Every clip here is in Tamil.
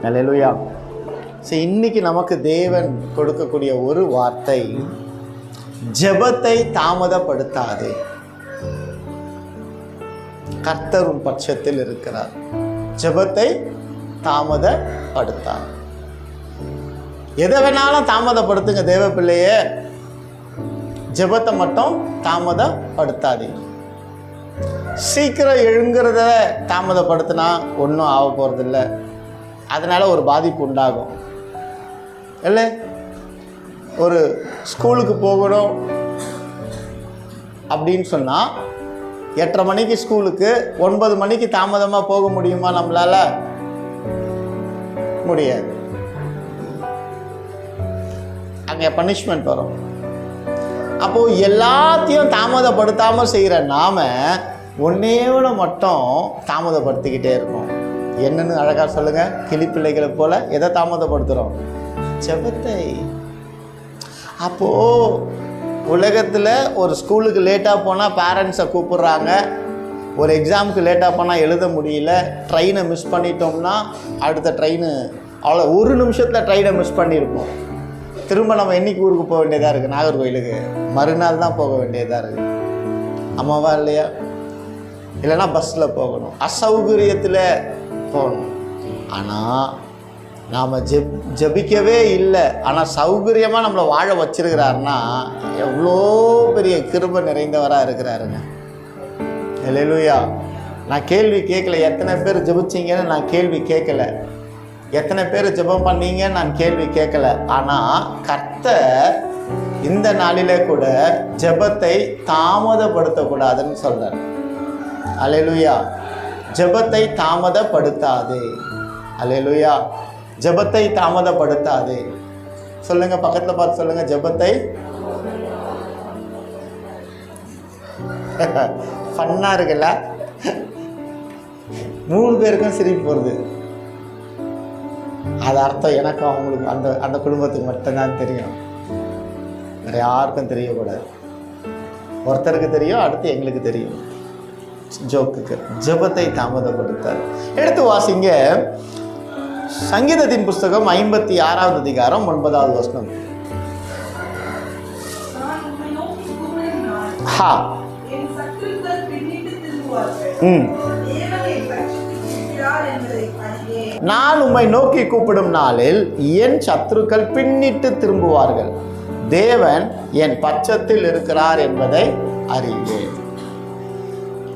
அல்லேலூயா. சரி, இன்னைக்கு நமக்கு தேவன் கொடுக்கக்கூடிய ஒரு வார்த்தை, ஜெபத்தை தாமதப்படுத்தாதே. கர்த்தர் உன் பட்சத்தில் இருக்கிறார். ஜெபத்தை தாமதப்படுத்தாது. எதை வேணாலும் தாமதப்படுத்துங்க தேவ பிள்ளையே, ஜெபத்தை மட்டும் தாமதப்படுத்தாதீங்க. சீக்கிரம் எழுங்கிறத தாமதப்படுத்தினா ஒன்றும் ஆக போகிறதில்ல. அதனால் ஒரு பாதிப்பு உண்டாகும் இல்லை? ஒரு ஸ்கூலுக்கு போகணும் அப்படின்னு சொன்னால் 8:30 மணிக்கு ஸ்கூலுக்கு 9 மணிக்கு தாமதமாக போக முடியுமா? நம்மளால முடியாது. அங்கே பனிஷ்மெண்ட் வரும். அப்போது எல்லாத்தையும் தாமதப்படுத்தாமல் செய்கிற நாம ஒன்னே ஒன்று மட்டும் தாமதப்படுத்திக்கிட்டே இருக்கோம். என்னன்னு அழகாக சொல்லுங்கள். கிளிப்பிள்ளைகளை போல எதை தாமதப்படுத்துகிறோம்? ஜெபத்தை. அப்போது உலகத்தில் ஒரு ஸ்கூலுக்கு லேட்டாக போனால் பேரண்ட்ஸை கூப்பிட்றாங்க. ஒரு எக்ஸாமுக்கு லேட்டாக போனால் எழுத முடியல, ட்ரெயினை மிஸ் பண்ணிட்டோம்னா அடுத்த ட்ரெயின் அவ்வளோ ஒரு நிமிஷத்தில் ட்ரெயினை மிஸ் பண்ணியிருப்போம். திரும்ப நம்ம என்னைக்கு ஊருக்கு போக வேண்டியதாக இருக்குது? நாகர்கோயிலுக்கு மறுநாள் தான் போக வேண்டியதாக இருக்குது. அம்மாவா இல்லையா? இல்லைன்னா பஸ்ஸில் போகணும், அசௌகரியத்தில் போகணும். ஆனால் நாம் ஜபிக்கவே இல்லை, ஆனால் சௌகரியமாக நம்மளை வாழ வச்சிருக்கிறாருன்னா எவ்வளோ பெரிய கிருபை நிறைந்தவராக இருக்கிறாருங்க. அல்லேலூயா. நான் கேள்வி கேட்கல எத்தனை பேர் ஜபிச்சிங்கன்னு நான் கேள்வி கேட்கல, எத்தனை பேர் ஜெபம் பண்ணீங்கன்னு நான் கேள்வி கேட்கல. ஆனால் கர்த்தர் இந்த நாளிலே கூட ஜெபத்தை தாமதப்படுத்தக்கூடாதுன்னு சொல்றார். அல்லேலூயா. ஜெபத்தை தாமதப்படுத்தாதே. அல்லேலூயா. ஜெபத்தை தாமதப்படுத்தாதே. சொல்லுங்க, பக்கத்தில் பார்த்து சொல்லுங்க, ஜெபத்தை. ஃபன்னா இருக்குல்ல? 3 பேருக்கும் சிரிப்பு போகிறது. அது அர்த்தம் எனக்கும் அவங்களுக்கு அந்த குடும்பத்துக்கு மட்டும்தான் தெரியும், வேற யாருக்கும் தெரியக்கூடாது. ஒருத்தருக்கு தெரியும், அடுத்து எங்களுக்கு தெரியும். ஜோக்குக்கு ஜெபத்தை தாமதப்படுத்தார். எடுத்து வாசிங்க சங்கீதத்தின் புஸ்தகம் 56வது அதிகாரம் 9வது வசனம். நான் உம்மை நோக்கி கூப்பிடும் நாளில் என் சத்துருக்கள் பின்னிட்டு திரும்புவார்கள். தேவன் என் பட்சத்தில் இருக்கிறார் என்பதை அறிவேன்.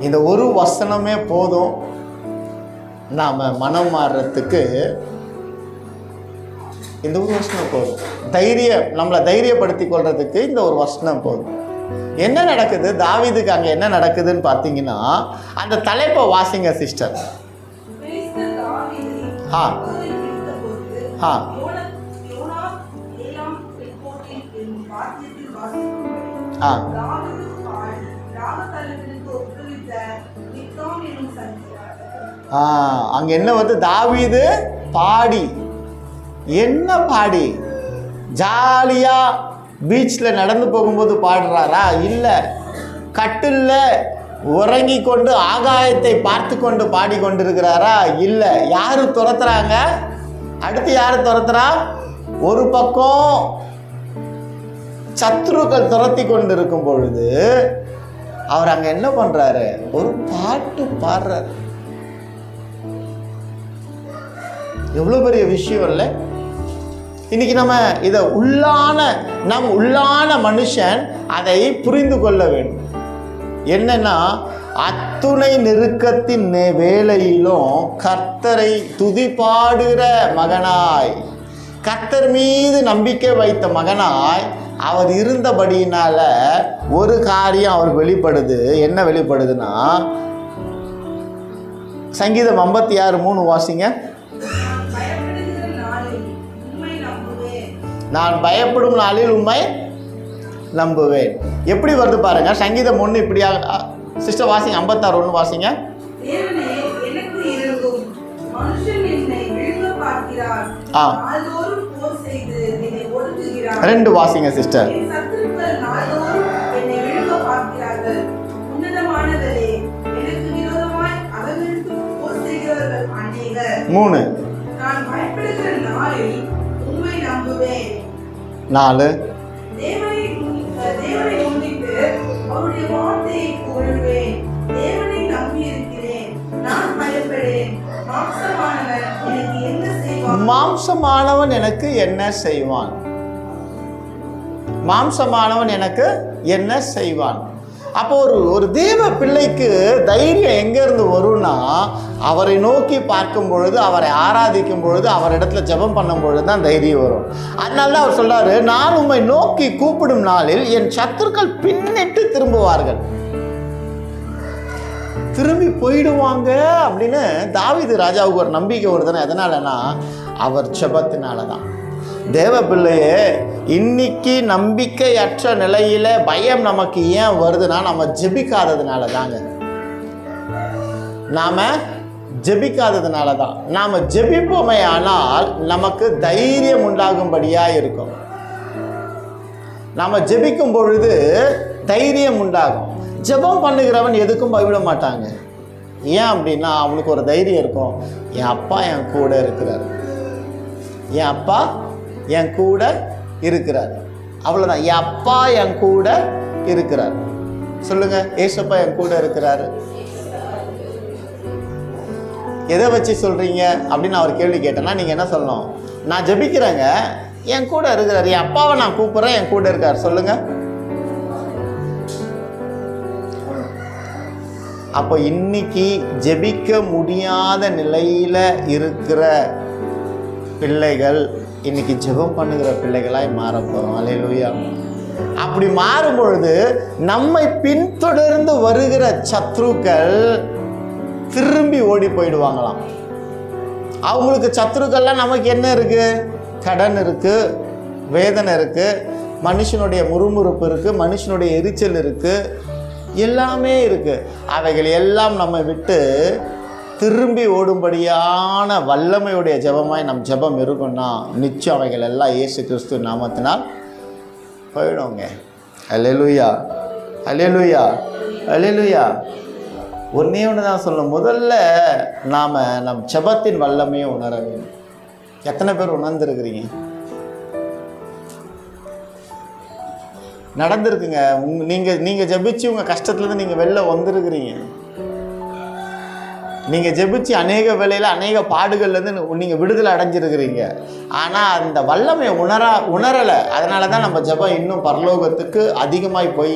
இந்த ஒரு வசனமே போதும் நாம் மனம் மாறுறதுக்கு. இந்த ஒரு வசனம் போதும். நம்மளை தைரியப்படுத்தி கொள்றதுக்கு இந்த ஒரு வசனம் போதும். என்ன நடக்குது தாவீதுக்கு அங்கே என்ன நடக்குதுன்னு பார்த்தீங்கன்னா, அந்த தலைப்பை வாசிங்க சிஸ்டர். அங்க என்ன வந்து தாவீது பாடி, என்ன பாடி? ஜாலியா பீச்சில் நடந்து போகும்போது பாடுறாரா? இல்லை. கட்டில்ல உறங்கி கொண்டு ஆகாயத்தை பார்த்து கொண்டு பாடி கொண்டிருக்கிறாரா? இல்லை. யாரு துரத்துறாங்க? அடுத்து யாரு துரத்துறா? ஒரு பக்கம் சத்துருக்கள் துரத்தி கொண்டு இருக்கும் பொழுது அவர் அங்க என்ன பண்றாரு? ஒரு பாட்டு பாடுறாரு. எவ்வளவு பெரிய விஷயம் இல்லை? இன்னைக்கு நம்ம இதை உள்ளான மனுஷன் அதை புரிந்து கொள்ள வேண்டும். என்னன்னா, அத்துணை நெருக்கத்தின் வேளையிலும் கர்த்தரை துதிபாடுகிற மகனாய், கர்த்தர் மீது நம்பிக்கை வைத்த மகனாய் அவர் இருந்தபடியினால ஒரு காரியம் அவர் வெளிப்படுது. என்ன வெளிப்படுதுன்னா, சங்கீதம் 56:3 வாசிங்க. நான் பயப்படும் நாளில் உம்மை நம்புவேன். எப்படி வருது பாருங்க. சங்கீதம் 1 இப்படியா சிஸ்டர் வாசிங்க. 56:1 வாசிங்க. 2 வாசிங்க சிஸ்டர். 3 நான் பயப்படுகிற நாளில் உம்மை நம்புவேன். 4 தேவனை முன்னிட்டு அவருடைய வார்த்தையை புகழ்வேன். தேவனை நம்பியிருக்கிறேன், நான் பயப்படேன். மாம்சமானவன் எனக்கு என்ன செய்வான்? மாம்சமானவன் எனக்கு என்ன செய்வான்? அப்போ ஒரு தேவ பிள்ளைக்கு தைரியம் எங்கேருந்து வரும்னா, அவரை நோக்கி பார்க்கும் பொழுது, அவரை ஆராதிக்கும் பொழுது, அவரிடத்துல ஜெபம் பண்ணும் பொழுது தான் தைரியம் வரும். அதனால தான் அவர் சொல்றாரு, நான் உம்மை நோக்கி கூப்பிடும் நாளில் என் சத்துருக்கள் பின்னிட்டு திரும்புவார்கள். திரும்பி போயிடுவாங்க அப்படின்னு தாவீது ராஜாவுக்கு ஒரு நம்பிக்கை வருதுன்னா எதனாலனா, அவர் ஜெபத்தினால தான். தேவ பிள்ளையே, இன்னைக்கு நம்பிக்கையற்ற நிலையில பயம் நமக்கு ஏன் வருதுன்னா, நம்ம ஜெபிக்காததுனால தாங்க. நாம ஜெபிக்காததுனால தான். நாம ஜெபிப்போமே ஆனால் நமக்கு தைரியம் உண்டாகும்படியா இருக்கும். நாம ஜெபிக்கும் பொழுது தைரியம் உண்டாகும். ஜெபம் பண்ணுகிறவன் எதுக்கும் பயப்பட மாட்டாங்க. ஏன் அப்படின்னா, அவனுக்கு ஒரு தைரியம் இருக்கும், என் அப்பா என் கூட இருக்கிறார், என் அப்பா என் கூட இருக்கிறார். அவ்வளோதான், என் அப்பா என் கூட இருக்கிறார். சொல்லுங்க, ஏசப்பா என் கூட இருக்கிறாரு. எதை வச்சு சொல்றீங்க அப்படின்னு அவர் கேள்வி கேட்டேன்னா, நீங்க என்ன சொல்லணும்? நான் ஜெபிக்கிறேங்க, என் கூட இருக்கிறார், என் அப்பாவை நான் கூப்பிட்றேன், என் கூட இருக்கார். சொல்லுங்க. அப்போ இன்னைக்கு ஜெபிக்க முடியாத நிலையில இருக்கிற பிள்ளைகள் இன்னைக்கு ஜெபம் பண்ணுகிற பிள்ளைகளாய் மாற போறோம். அல்லேலூயா. அப்படி மாறும் பொழுது நம்மை பின்தொடர்ந்து வருகிற சத்ருக்கள் திரும்பி ஓடி போயிடுவாங்களாம். அவங்களுக்கு சத்ருக்கள்லாம் நமக்கு என்ன இருக்கு? கடன் இருக்கு, வேதனை இருக்கு, மனுஷனுடைய முறுமுறுப்பு இருக்கு, மனுஷனுடைய எரிச்சல் இருக்கு, எல்லாமே இருக்கு. அவைகள் எல்லாம் நம்ம விட்டு திரும்பி ஓடும்படியான வல்லமையுடைய ஜெபமாய் நம் ஜெபம் இருக்குன்னா நிச்சயம் அவைகள் எல்லாம் இயேசு கிறிஸ்து நாமத்தினால் போயிடுங்க. அல்லேலூயா, அல்லேலூயா, அல்லேலூயா. ஒன்னே ஒன்று தான் சொல்லணும், முதல்ல நாம் நம் ஜெபத்தின் வல்லமையை உணர வேண்டும். எத்தனை பேர் உணர்ந்துருக்கிறீங்க? நடந்திருக்குங்க. நீங்கள் ஜெபிச்சு உங்கள் கஷ்டத்துலேருந்து நீங்கள் வெளில வந்திருக்கிறீங்க. நீங்கள் ஜெபிச்சு அநேக வேளையில் அநேக பாடுகள்லேருந்து நீங்கள் விடுதலை அடைஞ்சிருக்கிறீங்க. ஆனால் அந்த வல்லமை உணரலை. அதனால தான் நம்ம ஜெபம் இன்னும் பரலோகத்துக்கு அதிகமாய் போய்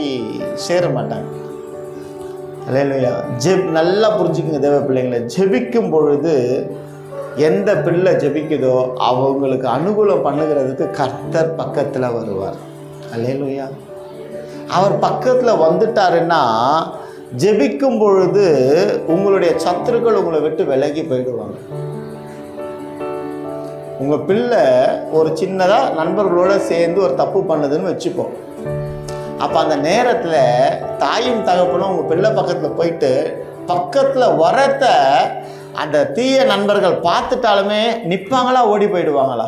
சேர மாட்டாங்க. அல்லேலூயா. நல்லா புரிஞ்சுக்குங்க தேவ பிள்ளைங்களை. ஜெபிக்கும் பொழுது எந்த பிள்ளை ஜெபிக்குதோ அவங்களுக்கு அனுகூலம் பண்ணுகிறதுக்கு கர்த்தர் பக்கத்தில் வருவார். அல்லேலூயா. அவர் பக்கத்தில் வந்துட்டாருன்னா ஜெபிக்கும் பொழுது உங்களுடைய சத்துருக்கள் உங்களை விட்டு விலகி போயிடுவாங்க. உங்கள் பிள்ளை ஒரு சின்னதாக நண்பர்களோடு சேர்ந்து ஒரு தப்பு பண்ணுதுன்னு வச்சுப்போம். அப்போ அந்த நேரத்தில் தாயும் தகப்பனும் உங்கள் பிள்ளை பக்கத்தில் போயிட்டு பக்கத்தில் வரத்த அந்த தீய நண்பர்கள் பார்த்துட்டாலுமே நிற்பாங்களா, ஓடி போயிடுவாங்களா?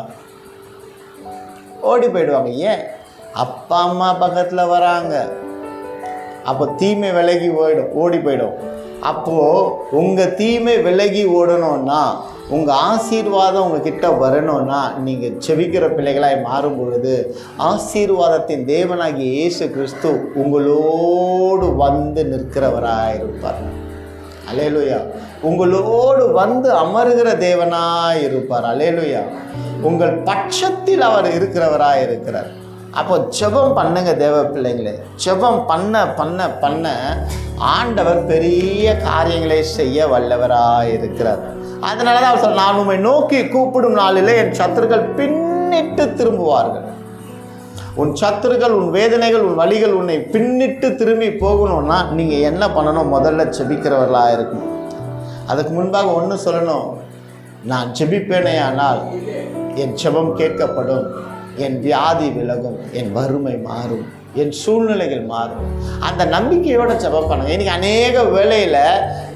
ஓடி போயிடுவாங்க. ஏன்? அப்பா அம்மா பக்கத்தில் வராங்க. அப்போ தீமை விலகி ஓடி போயிடும். அப்போது உங்கள் தீமை விலகி ஓடணும்னா, உங்கள் ஆசீர்வாதம் உங்ககிட்ட வரணும்னா, நீங்கள் செபிக்கிற பிள்ளைகளாய் மாறும் பொழுது ஆசீர்வாதத்தின் தேவனாகிய இயேசு கிறிஸ்து உங்களோடு வந்து நிற்கிறவராயிருப்பார். அல்லேலூயா. உங்களோடு வந்து அமருகிற தேவனாய் இருப்பார். அல்லேலூயா. உங்கள் பட்சத்தில் அவர் இருக்கிறவராய் இருக்கிறார். அப்போ ஜெபம் பண்ணுங்க தேவ பிள்ளைங்களே. ஜெபம் பண்ண பண்ண பண்ண ஆண்டவர் பெரிய காரியங்களை செய்ய வல்லவராய் இருக்கிறார். அதனால தான் அவர் சொல்ல, நான் உம்மை நோக்கி கூப்பிடும் நாளிலே என் சத்துருக்கள் பின்னிட்டு திரும்புவார்கள். உன் சத்துருக்கள், உன் வேதனைகள், உன் வலிகள் உன்னை பின்னிட்டு திரும்பி போகணும்னா நீங்கள் என்ன பண்ணணும்? முதல்ல ஜெபிக்கிறவர்களாக இருக்கணும். அதுக்கு முன்பாக ஒன்று சொல்லணும், நான் ஜெபிப்பேனே ஆனால் என் ஜெபம் கேட்கப்படும், என் வியாதி விலகும், என் வறுமை மாறும், என் சூழ்நிலைகள் மாறும். அந்த நம்பிக்கையோட ஜெபம் பண்ணுங்க. இன்னைக்கு அநேக வேளையில்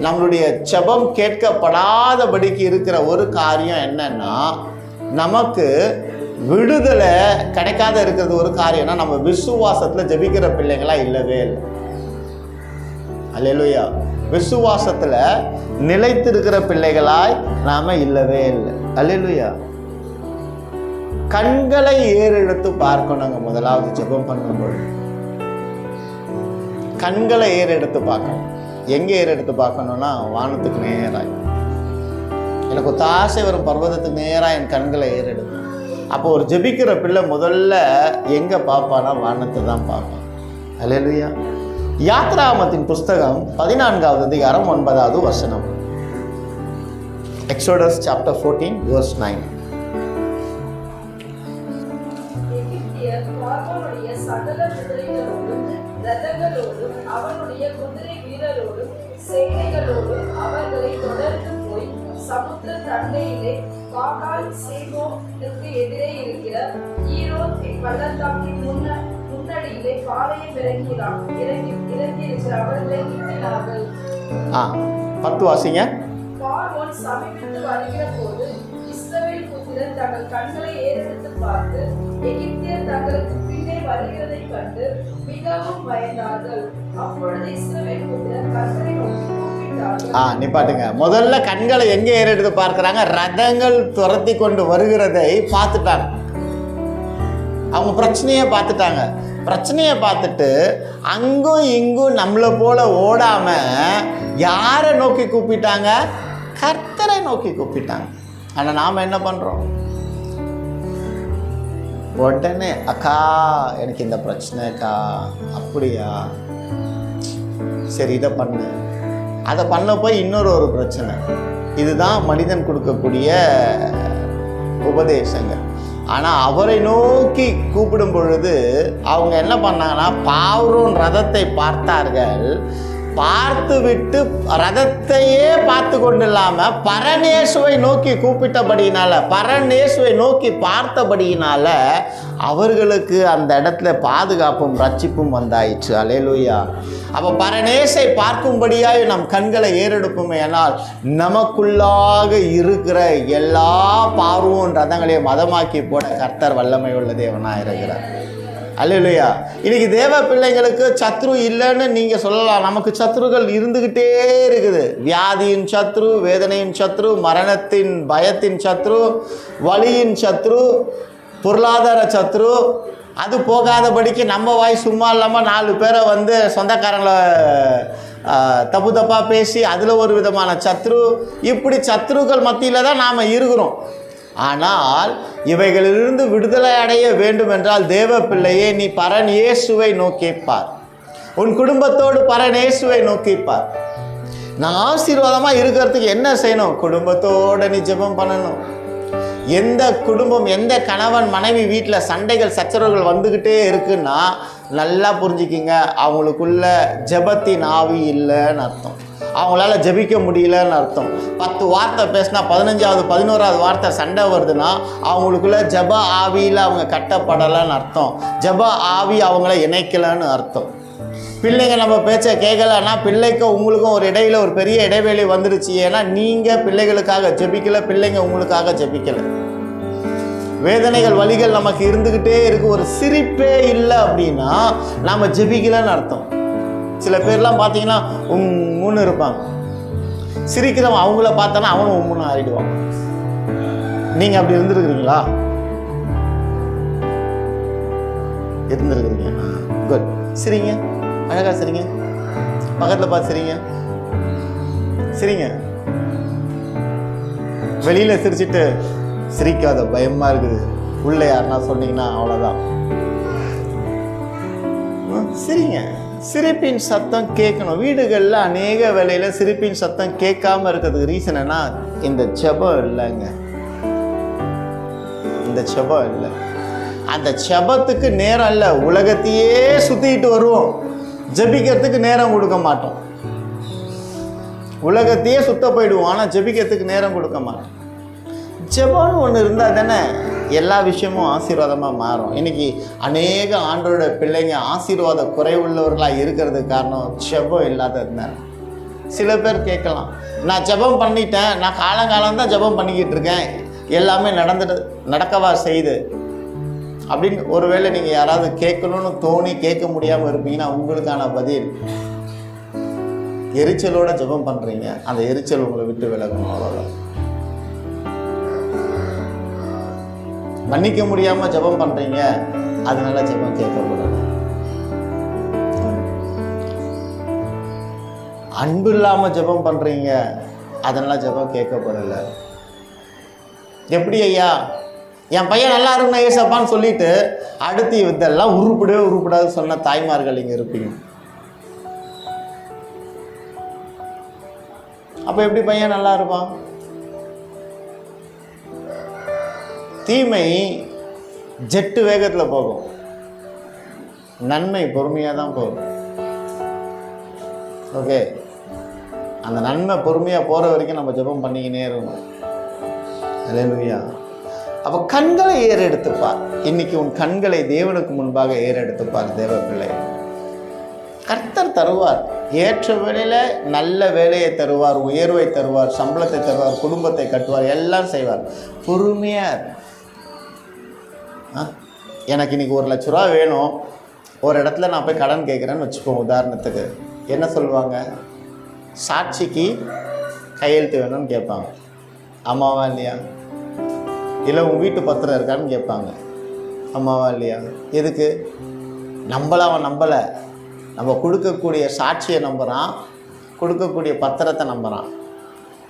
நம்மளுடைய ஜெபம் கேட்கப்படாதபடிக்கு இருக்கிற ஒரு காரியம் என்னன்னா, நமக்கு விடுதலை கிடைக்காத இருக்கிறது ஒரு காரியம்னா, நம்ம விசுவாசத்தில் ஜெபிக்கிற பிள்ளைங்களா இல்லவே இல்லை. அல்லேலூயா. விசுவாசத்தில் நிலைத்திருக்கிற பிள்ளைகளாய் நாம இல்லவே இல்லை. அல்லேலூயா. கண்களை ஏறெடுத்து பார்க்கணுங்க. முதலாவது ஜெபம் பண்ணும்போது கண்களை ஏறெடுத்து பார்க்கணும். எங்க ஏறெடுத்து பார்க்கணும்னா வானத்துக்கு நேராய். எனக்கு ஒத்தாசை வரும் பர்வதத்துக்கு நேராக என் கண்களை ஏறெடுக்கும். அப்போ ஒரு ஜெபிக்கிற பிள்ளை முதல்ல எங்க பார்ப்பானா வானத்தை தான் பார்ப்பான். அல்லேலூயா. யாத்ராகமத்தின் புஸ்தகம் 14வது அதிகாரம் 9வது வசனம். Exodus chapter 14 verse 9. பார்வோனுடைய சகல குதிரைகளோடும் ரதங்களோடும் அவனுடைய குதிரை வீரரோடும் சேனைகளோடும் அவர்களை தொடர்ந்து போய் சமுத்திர தண்டையிலே பாகால் சேமோனுக்கு எதிரே இருக்கிற ஈரோத் பள்ளத்தாக்கின் முன்னடியிலே பாளையம் இறங்கியிருக்கிற அவர்களை நிறுத்தினார்கள். 10 வாசிங்க. பார்வோன் சமீபித்து வருகிற போது இஸ்ரவேல் புத்திரர் தங்கள் கண்களை ஏறெடுத்து பார்த்து எகிப்தியர் தங்களுக்கு பின்னே வருகிறதை கண்டு மிகவும் பயந்தார்கள். அப்பொழுது இஸ்ரவேல் புத்திரர் கர்த்தரை நோக்கி கூப்பிட்டார்கள். நிப்பாட்டுங்க. முதல்ல கண்களை எங்க ஏறெடுத்து பார்க்கிறாங்க? ரதங்கள் துரத்தி கொண்டு வருகிறதை பார்த்துட்டாங்க. அவங்க பிரச்சனையை பார்த்துட்டாங்க. பிரச்சனையை பார்த்துட்டு அங்கும் இங்கும் நம்மளை போல ஓடாம யாரை நோக்கி கூப்பிட்டாங்க? கர்த்தரை நோக்கி கூப்பிட்டாங்க. ஆனால் நாம் என்ன பண்ணுறோம்? உடனே அக்கா எனக்கு இந்த பிரச்சனைக்கா. அப்படியா, சரி இதை பண்ணு. அதை பண்ண போய் இன்னொரு பிரச்சனை. இதுதான் மனிதன் கொடுக்கக்கூடிய உபதேசங்கள். ஆனால் அவரை நோக்கி கூப்பிடும் பொழுது அவங்க என்ன பண்ணாங்கன்னா, பார்வோன் ரதத்தை பார்த்தார்கள். பார்த்து விட்டு ரதத்தையே பார்த்து கொண்டு இல்லாம பரநேசுவை நோக்கி கூப்பிட்டபடியினால, பரநேசுவை நோக்கி பார்த்தபடியினால அவர்களுக்கு அந்த இடத்துல பாதுகாப்பும் ரட்சிப்பும் வந்தாயிற்று. அல்லேலூயா. அப்போ பரநேசை பார்க்கும்படியாய் நம் கண்களை ஏறெடுப்போமே ஆனால் நமக்குள்ளாக இருக்கிற எல்லா பார்வோன் ரதங்களையும் மதமாக்கி போட கர்த்தர் வல்லமை உள்ள தேவனாக இருக்கிறார். அல்லேலூயா. இன்னைக்கு தேவ பிள்ளைங்களுக்கு சத்ரு இல்லைன்னு நீங்கள் சொல்லலாம். நமக்கு சத்ருகள் இருந்துக்கிட்டே இருக்குது. வியாதியின் சத்ரு, வேதனையின் சத்ரு, மரணத்தின் பயத்தின் சத்ரு, வலியின் சத்ரு, பொருளாதார சத்ரு. அது போகாதபடிக்கு நம்ம வாய் சும்மா இல்லாமல் 4 பேரை வந்து சொந்தக்காரங்களை தப்பு தப்பாக பேசி அதில் ஒரு விதமான சத்ரு. இப்படி சத்ருக்கள் மத்தியில் தான் நாம் இருக்கிறோம். ஆனால் இவைகளிலிருந்து விடுதலை அடைய வேண்டும் என்றால் தேவ பிள்ளையே, நீ பரன் இயேசுவை நோக்கிப்பார். உன் குடும்பத்தோடு பரன் இயேசுவை நோக்கிப்பார். நான் ஆசீர்வாதமாக இருக்கிறதுக்கு என்ன செய்யணும்? குடும்பத்தோடு நீ ஜெபம் பண்ணணும். எந்த குடும்பம், எந்த கணவன் மனைவி வீட்டில் சண்டைகள் சச்சரவுகள் வந்துக்கிட்டே இருக்குன்னா நல்லா புரிஞ்சுக்கிங்க, அவங்களுக்குள்ள ஜெபத்தின் ஆவி இல்லைன்னு அர்த்தம். அவங்களால ஜெபிக்க முடியலன்னு அர்த்தம். 10 வார்த்தை பேசினா 15வது 11வது வார்த்தை சண்டை வருதுன்னா அவங்களுக்குள்ள ஜெப ஆவியில் அவங்க கட்டப்படலைன்னு அர்த்தம். ஜெப ஆவி அவங்கள இணைக்கலைன்னு அர்த்தம். பிள்ளைங்க நம்ம பேச்சை கேட்கலன்னா பிள்ளைக்கும் உங்களுக்கும் ஒரு இடையில ஒரு பெரிய இடைவெளி வந்துருச்சு. ஏன்னா நீங்கள் பிள்ளைகளுக்காக ஜெபிக்கலை, பிள்ளைங்க உங்களுக்காக ஜெபிக்கலை. வேதனைகள் வலிகள் நமக்கு இருந்துக்கிட்டே இருக்கு. ஒரு சிரிப்பே இல்லை அப்படின்னா நாம் ஜெபிக்கலைன்னு அர்த்தம். சில பேர்லாம் பார்த்தீங்கன்னா உம்முன்னு இருப்பாங்க. சிரிக்கிறவன் அவங்கள பார்த்தானா அவனும் உம்முன்னு ஆறிடுவான். நீங்கள் அப்படி இருந்துருக்குறீங்களா? இருந்துருக்குறீங்க. குட். சிரிங்க, அழகா சிரிங்க. பக்கத்தில் பார்த்து சிரிங்க. சிரிங்க. வெளியில் சிரிச்சிட்டு சிரிக்காத, பயமாக இருக்குது, உள்ள யாருன்னா சொன்னீங்கன்னா அவ்வளோதான். சிரிங்க. சிரிப்பின் சத்தம் கேட்கணும். வீடுகளில் அநேக வேளையில் சிரிப்பின் சத்தம் கேட்காம இருக்கிறதுக்கு ரீசன் என்ன? இந்த ஜெபம் இல்லைங்க. இந்த ஜெபம் இல்லை. அந்த ஜெபத்துக்கு நேரம் இல்லை. உலகத்தையே சுற்றிக்கிட்டு வருவோம், ஜெபிக்கிறதுக்கு நேரம் கொடுக்க மாட்டோம். உலகத்தையே சுத்த போயிடுவோம், ஆனால் ஜெபிக்கிறதுக்கு நேரம் கொடுக்க மாட்டோம். ஜெபம்னு ஒன்று இருந்தால் தானே எல்லா விஷயமும் ஆசீர்வாதமாக மாறும். இன்றைக்கி அநேக ஆண்டோட பிள்ளைங்க ஆசீர்வாத குறைவுள்ளவர்களாக இருக்கிறதுக்கு காரணம் ஜெபம் இல்லாததுனால. சில பேர் கேட்கலாம், நான் ஜெபம் பண்ணிட்டேன், நான் காலங்காலம் தான் ஜெபம் பண்ணிக்கிட்டு இருக்கேன், எல்லாமே நடக்கவா செய்யுது அப்படின்னு ஒருவேளை நீங்கள் யாராவது கேட்கணும்னு தோணி கேட்க முடியாமல் இருப்பீங்கன்னா உங்களுக்கான பதில், எரிச்சலோட ஜெபம் பண்ணுறீங்க, அந்த எரிச்சல் உங்களை விட்டு விலகணும். அவ்வளோதான். மன்னிக்க முடியாமல் ஜெபம் பண்ணுறீங்க, அதனால ஜெபம் கேட்கக்கூடாது. அன்பு இல்லாமல் ஜெபம் பண்ணுறீங்க, அதனால ஜெபம் கேட்கப்படலை. எப்படி ஐயா என் பையன் நல்லா இருக்கணும் ஏசப்பான்னு சொல்லிட்டு அடுத்து இதெல்லாம் உருப்படாது சொன்ன தாய்மார்கள் இங்கே இருப்பீங்க. அப்போ எப்படி பையன் நல்லா இருப்பான்? தீமை ஜெட்டு வேகத்தில் போகும், நன்மை பொறுமையாக தான் போகும். ஓகே, அந்த நன்மை பொறுமையாக போகிற வரைக்கும் நம்ம ஜெபம் பண்ணிக்கினே இருக்கணும். அல்லேலூயா. அப்போ கண்களை ஏறெடுத்துப்பார். இன்னைக்கு உன் கண்களை தேவனுக்கு முன்பாக ஏறெடுத்துப்பார். தேவ பிள்ளை, கர்த்தர் தருவார். ஏற்ற வேலையில் நல்ல வேலையை தருவார், உயர்வை தருவார், சம்பளத்தை தருவார், குடும்பத்தை கட்டுவார், எல்லாம் செய்வார். பொறுமையாக எனக்கு இன்னைக்கு 1 லட்ச ரூபா வேணும், ஒரு இடத்துல நான் போய் கடன் கேட்குறேன்னு வச்சுப்போம். உதாரணத்துக்கு என்ன சொல்லுவாங்க? சாட்சிக்கு கையெழுத்து வேணும்னு கேட்பாங்க. ஆமாவா இல்லையா? இல்லை உன் வீட்டு பத்திரம் இருக்கான்னு கேட்பாங்க. ஆமாவா இல்லையா? எதுக்கு? அவன் நம்பலை, நம்ம கொடுக்கக்கூடிய சாட்சியை நம்புகிறான், கொடுக்கக்கூடிய பத்திரத்தை நம்புகிறான்.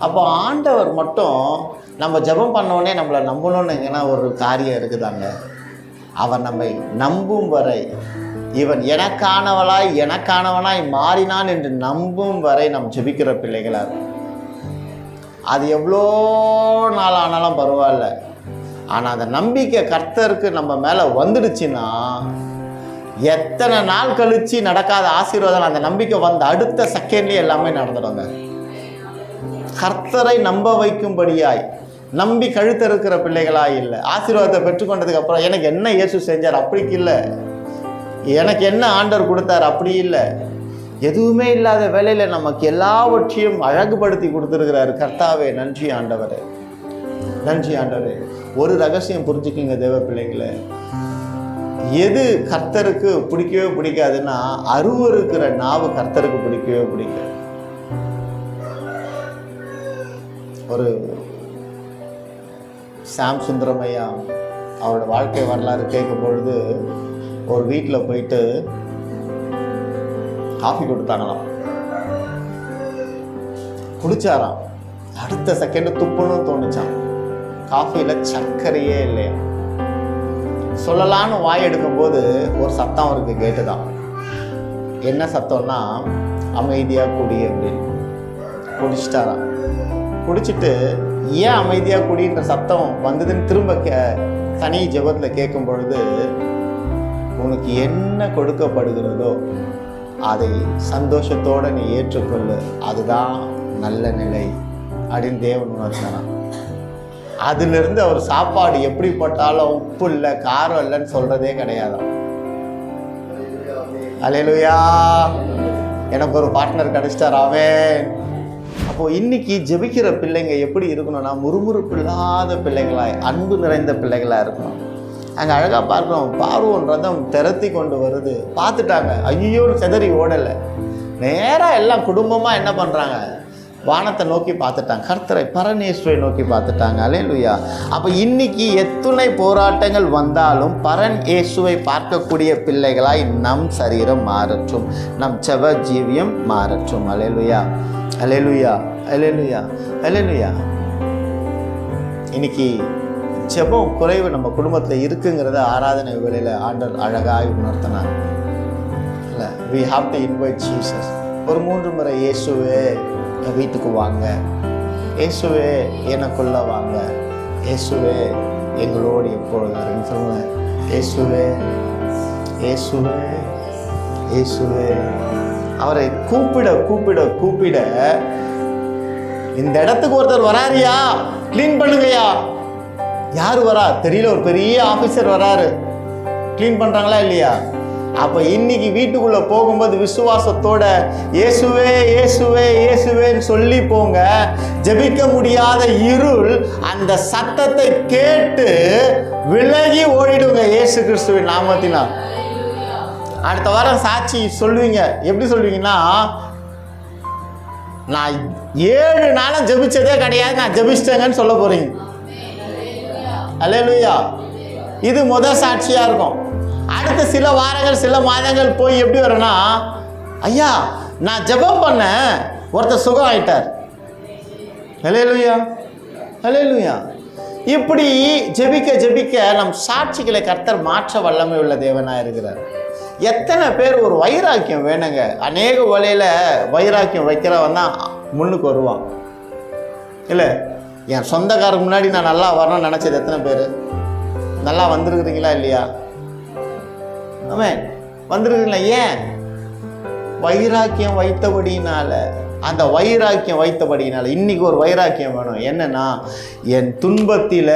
அப்போ ஆண்டவர் மட்டும் நம்ம ஜெபம் பண்ணோடனே நம்மளை நம்பணும்னு எங்கன்னா ஒரு காரியம் இருக்குதாங்க. அவர் நம்மை நம்பும் வரை, இவன் எனக்கானவனாய் மாறினான் என்று நம்பும் வரை நம் ஜெபிக்கிற பிள்ளைகளாக, அது எவ்வளோ நாள் ஆனாலும் பரவாயில்ல. ஆனால் அந்த நம்பிக்கை கர்த்தருக்கு நம்ம மேலே வந்துடுச்சுன்னா, எத்தனை நாள் கழித்து நடக்காத ஆசீர்வாதம் அந்த நம்பிக்கை வந்த அடுத்த செகண்ட்லேயே எல்லாமே நடந்துடுங்க. கர்த்தரை நம்ப வைக்கும்படியாய் நம்பி கழுத்து இருக்கிற பிள்ளைகளாக இல்லை. ஆசீர்வாதத்தை பெற்றுக்கொண்டதுக்கு அப்புறம் எனக்கு என்ன இயேசு செஞ்சார் அப்படிக்கு இல்லை, எனக்கு என்ன ஆண்டவர் கொடுத்தார் அப்படி இல்லை. எதுவுமே இல்லாத வேலையில் நமக்கு எல்லாவற்றையும் அழகுபடுத்தி கொடுத்துருக்கிறாரு. கர்த்தாவே நன்றி ஆண்டவரே, நன்றி ஆண்டவரே. ஒரு ரகசியம் புரிஞ்சுக்குங்க தேவ பிள்ளைங்களே, எது கர்த்தருக்கு பிடிக்கவே பிடிக்காதுன்னா, அருவருக்கிற நாவு கர்த்தருக்கு பிடிக்கவே பிடிக்காது. ஒரு சாம் சுந்தரமையா அவரோட வாழ்க்கை வரலாறு கேட்கும் பொழுது, ஒரு வீட்டில் போயிட்டு காஃபி கொடுத்தாங்களாம், குடிச்சாராம். அடுத்த செகண்டு துப்புன்னு தோணுச்சான். காஃபியில் சர்க்கரையே இல்லையா. சொல்லலான்னு வாய் எடுக்கும்போது ஒரு சத்தம் அவருக்கு கேட்டுதான். என்ன சத்தம்னா, அமைதியாக குடி அப்படின்னு. குடிச்சிட்டாராம். குடிச்சிட்டு ஏன் அமைதியாக குடின்ற சத்தம் வந்ததுன்னு திரும்ப தனி ஜெபத்தில் கேட்கும் பொழுது, உனக்கு என்ன கொடுக்கப்படுகிறதோ அதை சந்தோஷத்தோடு நீ ஏற்றுக்கொள்ளு, அதுதான் நல்ல நிலை அப்படின்னு தேவன் உணர்த்தினான். அதிலிருந்து அவர் சாப்பாடு எப்படிப்பட்டாலும் உப்பு இல்லை காரம் இல்லைன்னு சொல்கிறதே கிடையாதான். அல்லேலூயா. எனக்கு ஒரு பார்ட்னர் கிடைச்சிட்டார் அவன். அப்போது இன்னைக்கு ஜெபிக்கிற பிள்ளைங்க எப்படி இருக்கணும்னா, முறுமுறுப்பு இல்லாத பிள்ளைங்களாய், அன்பு நிறைந்த பிள்ளைகளாக இருக்கணும். அங்கே அழகாக பார்க்குறோம், பார்வோன் ரதம் திரத்தி கொண்டு வருது. பார்த்துட்டாங்க, ஐயோன்னு செதறி ஓடலை. நேராக எல்லாம் குடும்பமாக என்ன பண்ணுறாங்க, வானத்தை நோக்கி பார்த்துட்டாங்க, கர்த்தரை பரநேஸ்வரை நோக்கி பார்த்துட்டாங்க. அல்லேலூயா. அப்போ இன்னைக்கு எத்துணை போராட்டங்கள் வந்தாலும் பரன் இயேசுவை பார்க்கக்கூடிய பிள்ளைகளாய் நம் சரீரம் மாறற்றும், நம் செவ ஜீவியம் மாறற்றும். அல்லேலூயா, அல்லேலூயா, அல்லேலூயா, அல்லேலூயா. இன்னைக்கு ஜெபம் குறைவு நம்ம குடும்பத்தில் இருக்குங்கிறத ஆராதனை வேளையில் ஆண்டவர் அழகாய் உணர்த்தினார். இல்லை, we have to invite Jesus. ஒரு 3 முறை இயேசுவே என் வீட்டுக்கு வாங்க, இயேசுவே எனக்குள்ள வாங்க, இயேசுவே எங்களோடு எப்பொழுது இருன்னு சொல்லுவேன். இயேசுவே, இயேசுவே, இயேசுவே. அவரை கூப்பிட கூப்பிட கூப்பிட, இந்த இடத்துக்கு ஒருத்தர் வராரியா, க்ளீன் பண்ணுங்கய்யா. யார் வரா தெரியல, ஒரு பெரிய ஆஃபீஸர் வராரு, க்ளீன் பண்ணுறாங்களா இல்லையா? அப்போ இன்னைக்கு வீட்டுக்குள்ளே போகும்போது விசுவாசத்தோட இயேசுவே இயேசுவே இயேசுவேன்னு சொல்லி போங்க. ஜெபிக்க முடியாத இருள் அந்த சத்தத்தை கேட்டு விலகி ஓடிடுங்க இயேசு கிறிஸ்துவின் நாமத்தினால். அடுத்த வாரம் சாட்சி சொல்லுவீங்க. எப்படி சொல்லுவீங்கன்னா, நான் 7 நாளும் ஜெபிச்சதே கிடையாது, நான் ஜெபிச்சிட்டேங்கன்னு சொல்ல போறீங்க. அல்லேலூயா. இது முதல் சாட்சியாக இருக்கும். அடுத்த சில வாரங்கள் சில மாதங்கள் போய் எப்படி வரும்னா, ஐயா நான் ஜெபம் பண்ணேன், ஒருத்தர் சுகம் ஆயிட்டார். அல்லேலூயா, அல்லேலூயா. இப்படி ஜெபிக்க ஜெபிக்க நம் சாட்சிகளை கர்த்தர் மாற்ற வல்லமை உள்ள தேவனாக இருக்கிறார். எத்தனை பேர் ஒரு வைராக்கியம் வேணுங்க. அநேக வழியில் வைராக்கியம் வைக்கிறவன் தான் முன்னுக்கு வருவான். இல்லை, என் சொந்தக்காரருக்கு முன்னாடி நான் நல்லா வரணும்னு நினச்சது எத்தனை பேர் நல்லா வந்திருக்கிறீங்களா இல்லையா? ஆமாம், வந்திருக்கிறீங்களா? ஏன்? வைராக்கியம் வைத்தபடினால. அந்த வைராக்கியம் வைத்தபடினால இன்னைக்கு ஒரு வைராக்கியம் வேணும். என்னன்னா, என் துன்பத்தில்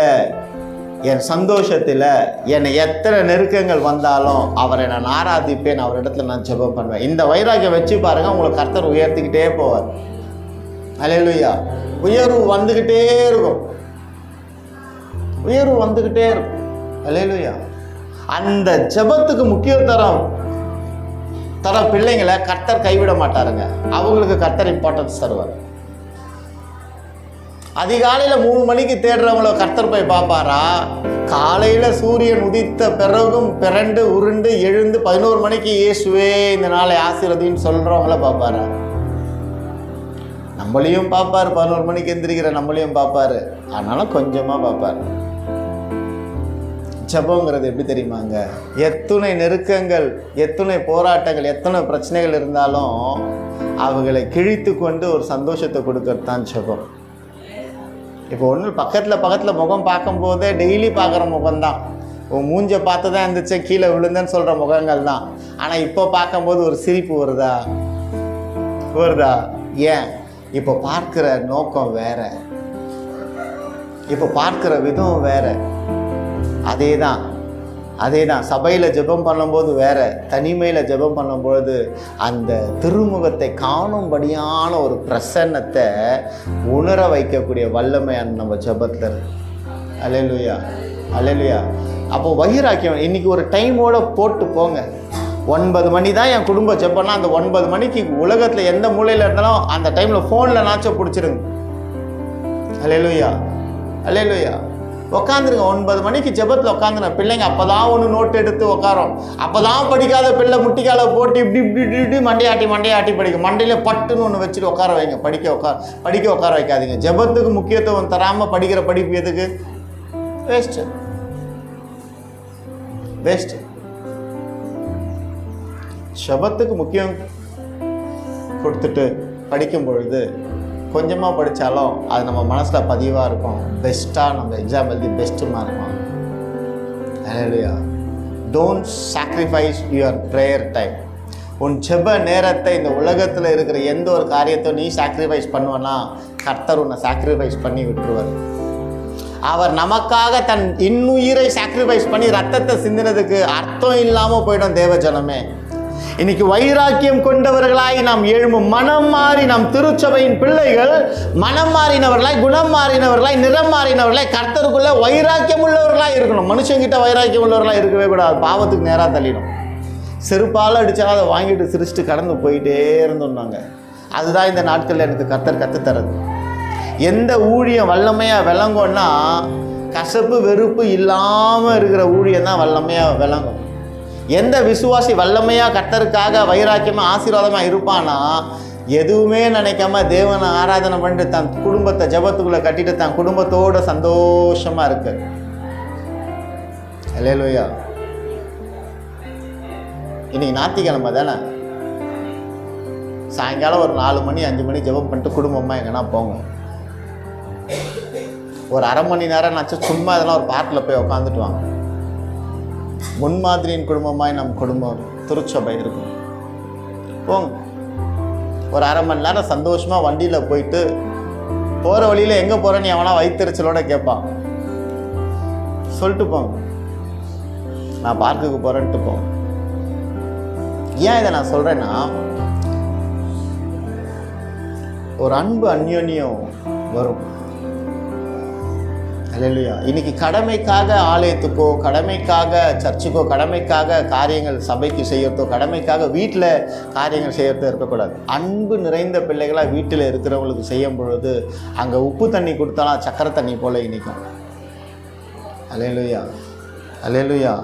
என் சந்தோஷத்தில் என்னை எத்தனை நெருக்கங்கள் வந்தாலும் அவரை நான் ஆராதிப்பேன், அவர் இடத்துல நான் ஜெபம் பண்ணுவேன். இந்த வைராக்கியம் வச்சு பாருங்க, உங்களுக்கு கர்த்தர் உயர்த்திக்கிட்டே போவார். அல்லேலூயா. உயர்வு வந்துக்கிட்டே இருக்கும், உயர்வு வந்துக்கிட்டே இருக்கும். அல்லேலூயா. அந்த ஜெபத்துக்கு முக்கியத்துவம் தர பிள்ளைங்களை கர்த்தர் கைவிட மாட்டாருங்க. அவங்களுக்கு கர்த்தர் இம்பார்ட்டன்ஸ் தருவார். அதிகாலையில் 3 மணிக்கு தேடுறவங்கள கர்த்தர் போய் பார்ப்பாரா? காலையில் சூரியன் உதித்த பிறகும் பிறண்டு உருண்டு எழுந்து 11 மணிக்கு இயேசுவே இந்த நாளை ஆசீர்வதின்னு சொல்கிறவங்கள பார்ப்பாரா? நம்மளையும் பார்ப்பார். 11 மணிக்கு எந்திரிக்கிற நம்மளையும் பார்ப்பார். ஆனாலும் கொஞ்சமாக பார்ப்பார். ஜெபங்கிறது எப்படி தெரியுமாங்க? எத்தனை நெருக்கங்கள், எத்தனை போராட்டங்கள், எத்தனை பிரச்சனைகள் இருந்தாலும் அவங்களை கிழித்து கொண்டு ஒரு சந்தோஷத்தை கொடுக்கறது தான் ஜெபம். இப்போ ஒன்று பக்கத்தில் முகம் பார்க்கும்போதே டெய்லி பார்க்குற முகம்தான். உன் மூஞ்சை பார்த்து தான் இருந்துச்சு கீழே விழுந்தேன்னு சொல்கிற முகங்கள் தான். ஆனால் இப்போ பார்க்கும்போது ஒரு சிரிப்பு வருதா? ஏன்? இப்போ பார்க்குற நோக்கம் வேற, இப்போ பார்க்குற விதம் வேற. அதே தான் சபையில் ஜெபம் பண்ணும்போது வேற, தனிமையில் ஜெபம் பண்ணும்பொழுது அந்த திருமுகத்தை காணும்படியான ஒரு பிரசன்னத்தை உணர வைக்கக்கூடிய வல்லமையான நம்ம ஜெபத்தில். அல்லேலூயா, அல்லேலூயா. அப்போ வைராக்கியம் இன்னைக்கு ஒரு டைமோட போட்டு போங்க. 9 மணி தான் என் குடும்ப ஜெபம்னா, அந்த 9 மணிக்கு உலகத்தில் எந்த மூலையில் இருந்தாலும் அந்த டைமில் ஃபோனில் நாச்சம் பிடிச்சிருங்க. அல்லேலூயா, அல்லேலூயா. உட்காந்துருங்க. 9 மணிக்கு ஜெபத்தில் உட்காந்துருங்க. பிள்ளைங்க அப்போ தான் ஒன்று நோட் எடுத்து உட்காரோம். அப்போ தான் படிக்காத பிள்ளை முட்டிக்கால போட்டு இப்படி மண்டையாட்டி படிக்கும். மண்டையில் பட்டுன்னு ஒன்று வச்சுட்டு உட்கார வைங்க. படிக்க உட்கார வைக்காதீங்க. ஜெபத்துக்கு முக்கியத்துவம் தராமல் படிக்கிற படிப்பு எதுக்கு? வேஸ்ட்டு. ஜெபத்துக்கு முக்கியம் கொடுத்துட்டு படிக்கும் பொழுது கொஞ்சமாக படித்தாலும் அது நம்ம மனசில் பதிவாக இருக்கும். பெஸ்ட்டாக நம்ம எக்ஸாம் எழுதி பெஸ்ட்டு மார்க் வாங்கணும். Hallelujah. Don't sacrifice your prayer time. உன் ஜெப நேரத்தை இந்த உலகத்தில் இருக்கிற எந்த ஒரு காரியத்தை நீ சாக்ரிஃபைஸ் பண்ணுவேன்னா கர்த்தர் உன்னை சாக்ரிஃபைஸ் பண்ணி விட்டுருவார். அவர் நமக்காக தன் இன்னுயிரை சாக்ரிஃபைஸ் பண்ணி ரத்தத்தை சிந்தினதுக்கு அர்த்தம் இல்லாமல் போயிடும் தேவ ஜனமே. இன்னைக்கு வைராக்கியம் கொண்டவர்களாய் நாம் எழும்பும், மனம் மாறி நாம் திருச்சபையின் பிள்ளைகள் மனம் மாறினவர்களாய், குணம் மாறினவர்களாய், நிறம் மாறினவர்களாய், கர்த்தருக்குள்ள வைராக்கியம் உள்ளவர்களாக இருக்கணும். மனுஷங்கிட்ட வைராக்கியம் உள்ளவர்களாக இருக்கவே கூடாது. பாவத்துக்கு நேராக தள்ளிடும். செருப்பால் அடித்தா அதை வாங்கிட்டு சிரிச்சுட்டு கடந்து போயிட்டே இருந்தோம்னாங்க. அதுதான் இந்த நாட்களில் எனக்கு கர்த்தர் கற்றுத்தரது. எந்த ஊழியம் வல்லமையாக விளங்கும்னா கசப்பு வெறுப்பு இல்லாமல் இருக்கிற ஊழியம் தான் வல்லமையாக விளங்கும். எந்த விசுவாசி வல்லமையாக கர்த்தருக்காக வைராக்கியமாக ஆசீர்வாதமாக இருப்பானா எதுவுமே நினைக்காம தேவனை ஆராதனை பண்ணிட்டு தன் குடும்பத்தை ஜெபத்துக்குள்ளே கட்டிட்டு தன் குடும்பத்தோடு சந்தோஷமாக இருக்கு. அல்லேலூயா. இன்னைக்கு ஞாயிற்றுக்கிழமை தானே, சாயங்காலம் ஒரு 4 மணி 5 மணி ஜெபம் பண்ணிட்டு குடும்பமாக எங்கன்னா போங்க. ஒரு அரை மணி நேரம் நாச்சும் சும்மா இதெல்லாம் ஒரு பார்க்கில் போய் உட்காந்துட்டு வாங்க. முன்மாதிரியின் குடும்பமாய் நம் குடும்பம் திருச்சபை இருக்கும். போங்க. ஒரு அரை மணி நேரம் சந்தோஷமாக வண்டியில் போயிட்டு போகிற வழியில் எங்கே போகிறேன்னு எவனா வயிற்றுச்சலோட கேட்பான். சொல்லிட்டு போங்க, நான் பார்க்குக்கு போகிறேன்ட்டு போங்க. ஏன் இதை நான் சொல்கிறேன்னா, ஒரு அன்பு அந்யோன்யம் வரும். அல்லேலூயா. இன்னைக்கு கடமைக்காக ஆலயத்துக்கோ, கடமைக்காக சர்ச்சுக்கோ, கடமைக்காக காரியங்கள் சபைக்கு செய்யறதோ, கடமைக்காக வீட்டில் காரியங்கள் செய்யறதோ இருக்கக்கூடாது. அன்பு நிறைந்த பிள்ளைகளாக வீட்டில் இருக்கிறவங்களுக்கு செய்யும் பொழுது அங்கே உப்பு தண்ணி கொடுத்தாலும் சக்கரை தண்ணி போல இனிக்கும். அல்லேலூயா, அல்லேலூயா,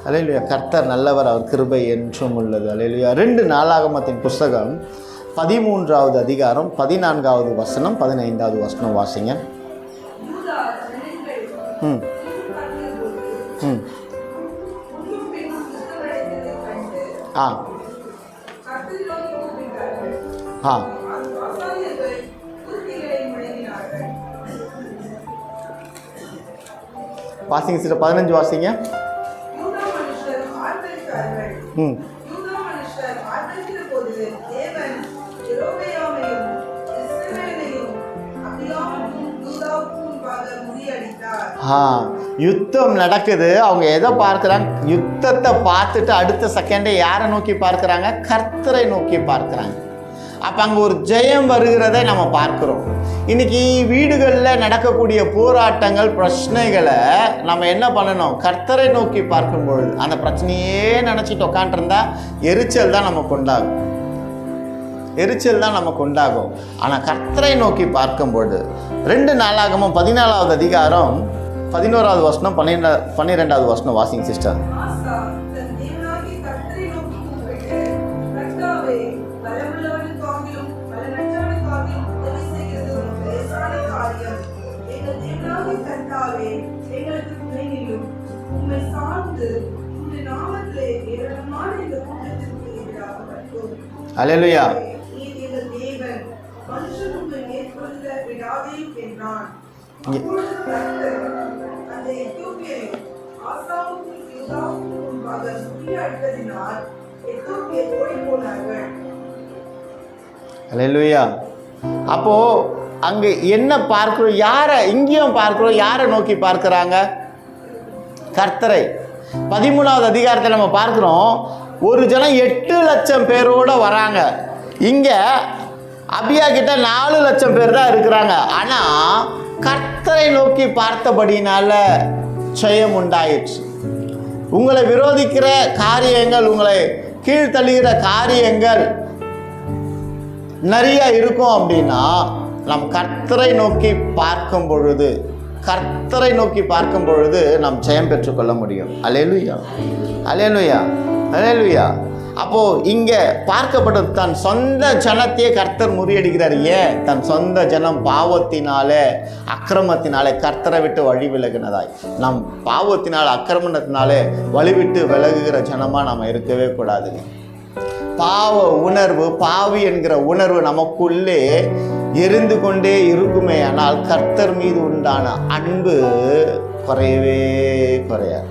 அல்லேலூயா. கர்த்தர் நல்லவர், அவர் கிருபை என்றும் உள்ளது. அல்லேலூயா. 2 நாளாகமத்தின் புஸ்தகம் 13வது அதிகாரம் 14வது வசனம் 15வது வசனம் வாசிங்க. யூதா ஜனங்கள் ம் பார்த்தபோது ம் முன்னும் பின்னும் சுத்தமடைந்ததைக் கண்டு ஆ கர்த்தரை நோக்கி கூப்பிட்டார்கள். ஆ ஆசாரியர்கள் துருத்திகளை முழங்கினார்கள். வாசிங்க சிஸ்டர், 15 வாசிங்க. யூதா மனுஷர் ஆர்ப்பரித்தார்கள். ம் யூதா மனுஷர் ஆர்ப்பரித்தபோது தேவன் யெரொபெயாமையும் இஸ்ரவேலையும் அபியாமுக்கும் யூதாவுக்கும் முன்பாக முறியடித்தார். யுத்தம் நடக்குது. அவங்க எதை பார்க்குறாங்க? யுத்தத்தை பார்த்துட்டு அடுத்த செகண்டே யாரை நோக்கி பார்க்குறாங்க? கர்த்தரை நோக்கி பார்க்குறாங்க. அப்போ அங்கே ஒரு ஜெயம் வருகிறதை நம்ம பார்க்குறோம். இன்னைக்கு வீடுகளில் நடக்கக்கூடிய போராட்டங்கள், பிரச்சனைகளை நம்ம என்ன பண்ணணும்? கர்த்தரை நோக்கி பார்க்கும்பொழுது அந்த பிரச்சனையே நினச்சிட்டு உட்காண்டிருந்தா எரிச்சல் தான் நமக்கு உண்டாகும், எரிச்சல் தான் நமக்கு உண்டாகும். ஆனால் கர்த்தரை நோக்கி பார்க்கும்பொழுது 2 நாளாகமும் 14வது அதிகாரம் 11வது வசனம் 12வது வசனம் வாசிங்க சிஸ்டர். ஆசா தன் தேவனாகிய கர்த்தரை நோக்கி கூப்பிட்டு, கர்த்தாவே, பலமுள்ளவனுக்காகிலும் பலனற்றவனுக்காகிலும் உதவி செய்கிறது உமக்கு லேசான காரியம். எங்கள் தேவனாகிய கர்த்தாவே, எங்களுக்கு துணை நில்லும். உம்மை சார்ந்து உம்முடைய நாமத்திலே ஏராளமான இந்த கூட்டத்திற்கு எதிராக கட்டோம். அல்லேலூயா. நீர் எங்கள் தேவன், மனுஷன் உம்மை மேற்கொள்ள விடாதேயும் என்றான். அப்பொழுது கர்த்தர் அந்த எத்தியோப்பியரை ஆசாவுக்கும் யூதாவுக்கும் முன்பாக முறியடித்ததினால் எத்தியோப்பியர் ஓடிப் போனார்கள். அல்லேலூயா. அப்போ அங்கே என்ன பார்க்கிறோம்? யாரை இங்கேயும் பார்க்கிறோம்? யாரை நோக்கி பார்க்குறாங்க? கர்த்தரை. 13வது அதிகாரத்தில் நம்ம பார்க்குறோம், ஒரு ஜனம் 8 லட்சம் பேரோட வராங்க. இங்கே அபியா கிட்ட 4 லட்சம் பேர் தான் இருக்கிறாங்க. ஆனால் கர்த்தரை நோக்கி பார்த்தபடினால ஜெயம் உண்டாயிடுச்சு. உங்களை விரோதிக்கிற காரியங்கள், உங்களை கீழ்த்தள்ளுகிற காரியங்கள் நிறைய இருக்கும். அப்படின்னா நம் கர்த்தரை நோக்கி பார்க்கும் பொழுது, கர்த்தரை நோக்கி பார்க்கும் பொழுது நாம் ஜெயம் பெற்றுக்கொள்ள முடியும். அல்லேலூயா, அல்லேலூயா, அல்லேலூயா. அப்போது இங்கே பார்க்கப்பட்டது தன் சொந்த ஜனத்தையே கர்த்தர் முறியடிக்கிறார். ஏன்? தன் சொந்த ஜனம் பாவத்தினாலே, அக்கிரமத்தினாலே கர்த்தரை விட்டு வழி விலகினதாய். நம் பாவத்தினால், அக்கிரமத்தினாலே வழிவிட்டு விலகுகிற ஜனமாக நாம் இருக்கவே கூடாதுங்க. பாவ உணர்வு, பாவி என்கிற உணர்வு நமக்குள்ளே எரிந்து கொண்டே இருக்குமே. ஆனால் கர்த்தர் மீது உண்டான அன்பு குறையவே குறையாது.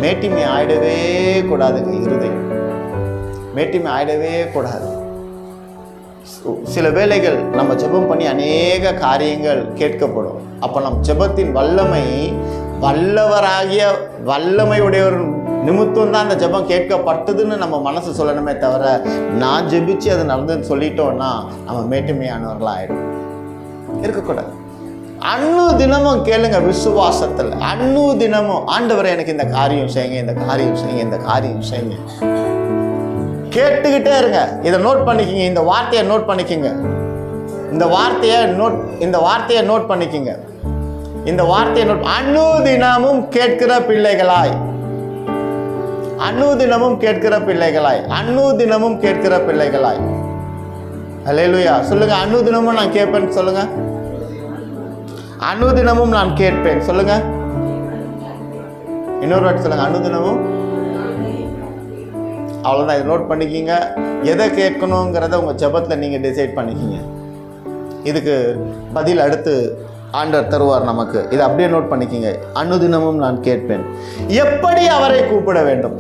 மேட்டிமை ஆயிடவே கூடாதுங்க. இருதயம் மேட்டிமை ஆயிடவே கூடாது. சில வேளைகள் நம்ம ஜெபம் பண்ணி அநேக காரியங்கள் கேட்கப்படும். அப்போ நம் ஜெபத்தின் வல்லமை, வல்லவராகிய வல்லமையுடையவர் நிமித்தம் தான் அந்த ஜெபம் கேட்கப்பட்டதுன்னு நம்ம மனசு சொல்லணுமே தவிர, நான் ஜெபிச்சு அது நடந்துன்னு சொல்லிட்டோன்னா நம்ம மேட்டுமையானவர்களாக ஆகிடும். இருக்கக்கூடாது. அன்னு தினமும் கேளுங்க விசுவாசத்தில். அன்னு தினமும் ஆண்டவரை எனக்கு இந்த காரியம் செய்யுங்க, இந்த காரியம் செய்யுங்க, இந்த காரியம் செய்யுங்க. கேட்டுக்கிட்டே இருங்க. இதை நோட் பண்ணிக்கிங்க. இந்த வார்த்தையை நோட் பண்ணிக்கிங்க. இந்த வார்த்தையை நோட் பண்ணிக்கிங்க. இந்த வார்த்தையை நோட். அனுதினமும் கேட்கிற பிள்ளைகளாய், அனுதினமும் கேட்கிற பிள்ளைகளாய், அனுதினமும் கேட்கிற பிள்ளைகளாய். அல்லேலூயா. சொல்லுங்க, அனுதினமும் நான் கேட்பேன் சொல்லுங்க. அனுதினமும் நான் கேட்பேன் சொல்லுங்க. இன்னொரு வாட்டி சொல்லுங்க, அனுதினமும். அவ்வளோதான். இதை நோட் பண்ணிக்கிங்க. எதை கேட்கணுங்கிறத உங்கள் ஜெபத்தில் நீங்கள் டிசைட் பண்ணிக்கிங்க. இதுக்கு பதில் அடுத்து ஆண்டவர் தருவார் நமக்கு. இதை அப்படியே நோட் பண்ணிக்கிங்க. அனுதினமும் நான் கேட்பேன். எப்படி அவரை கூப்பிட வேண்டும்?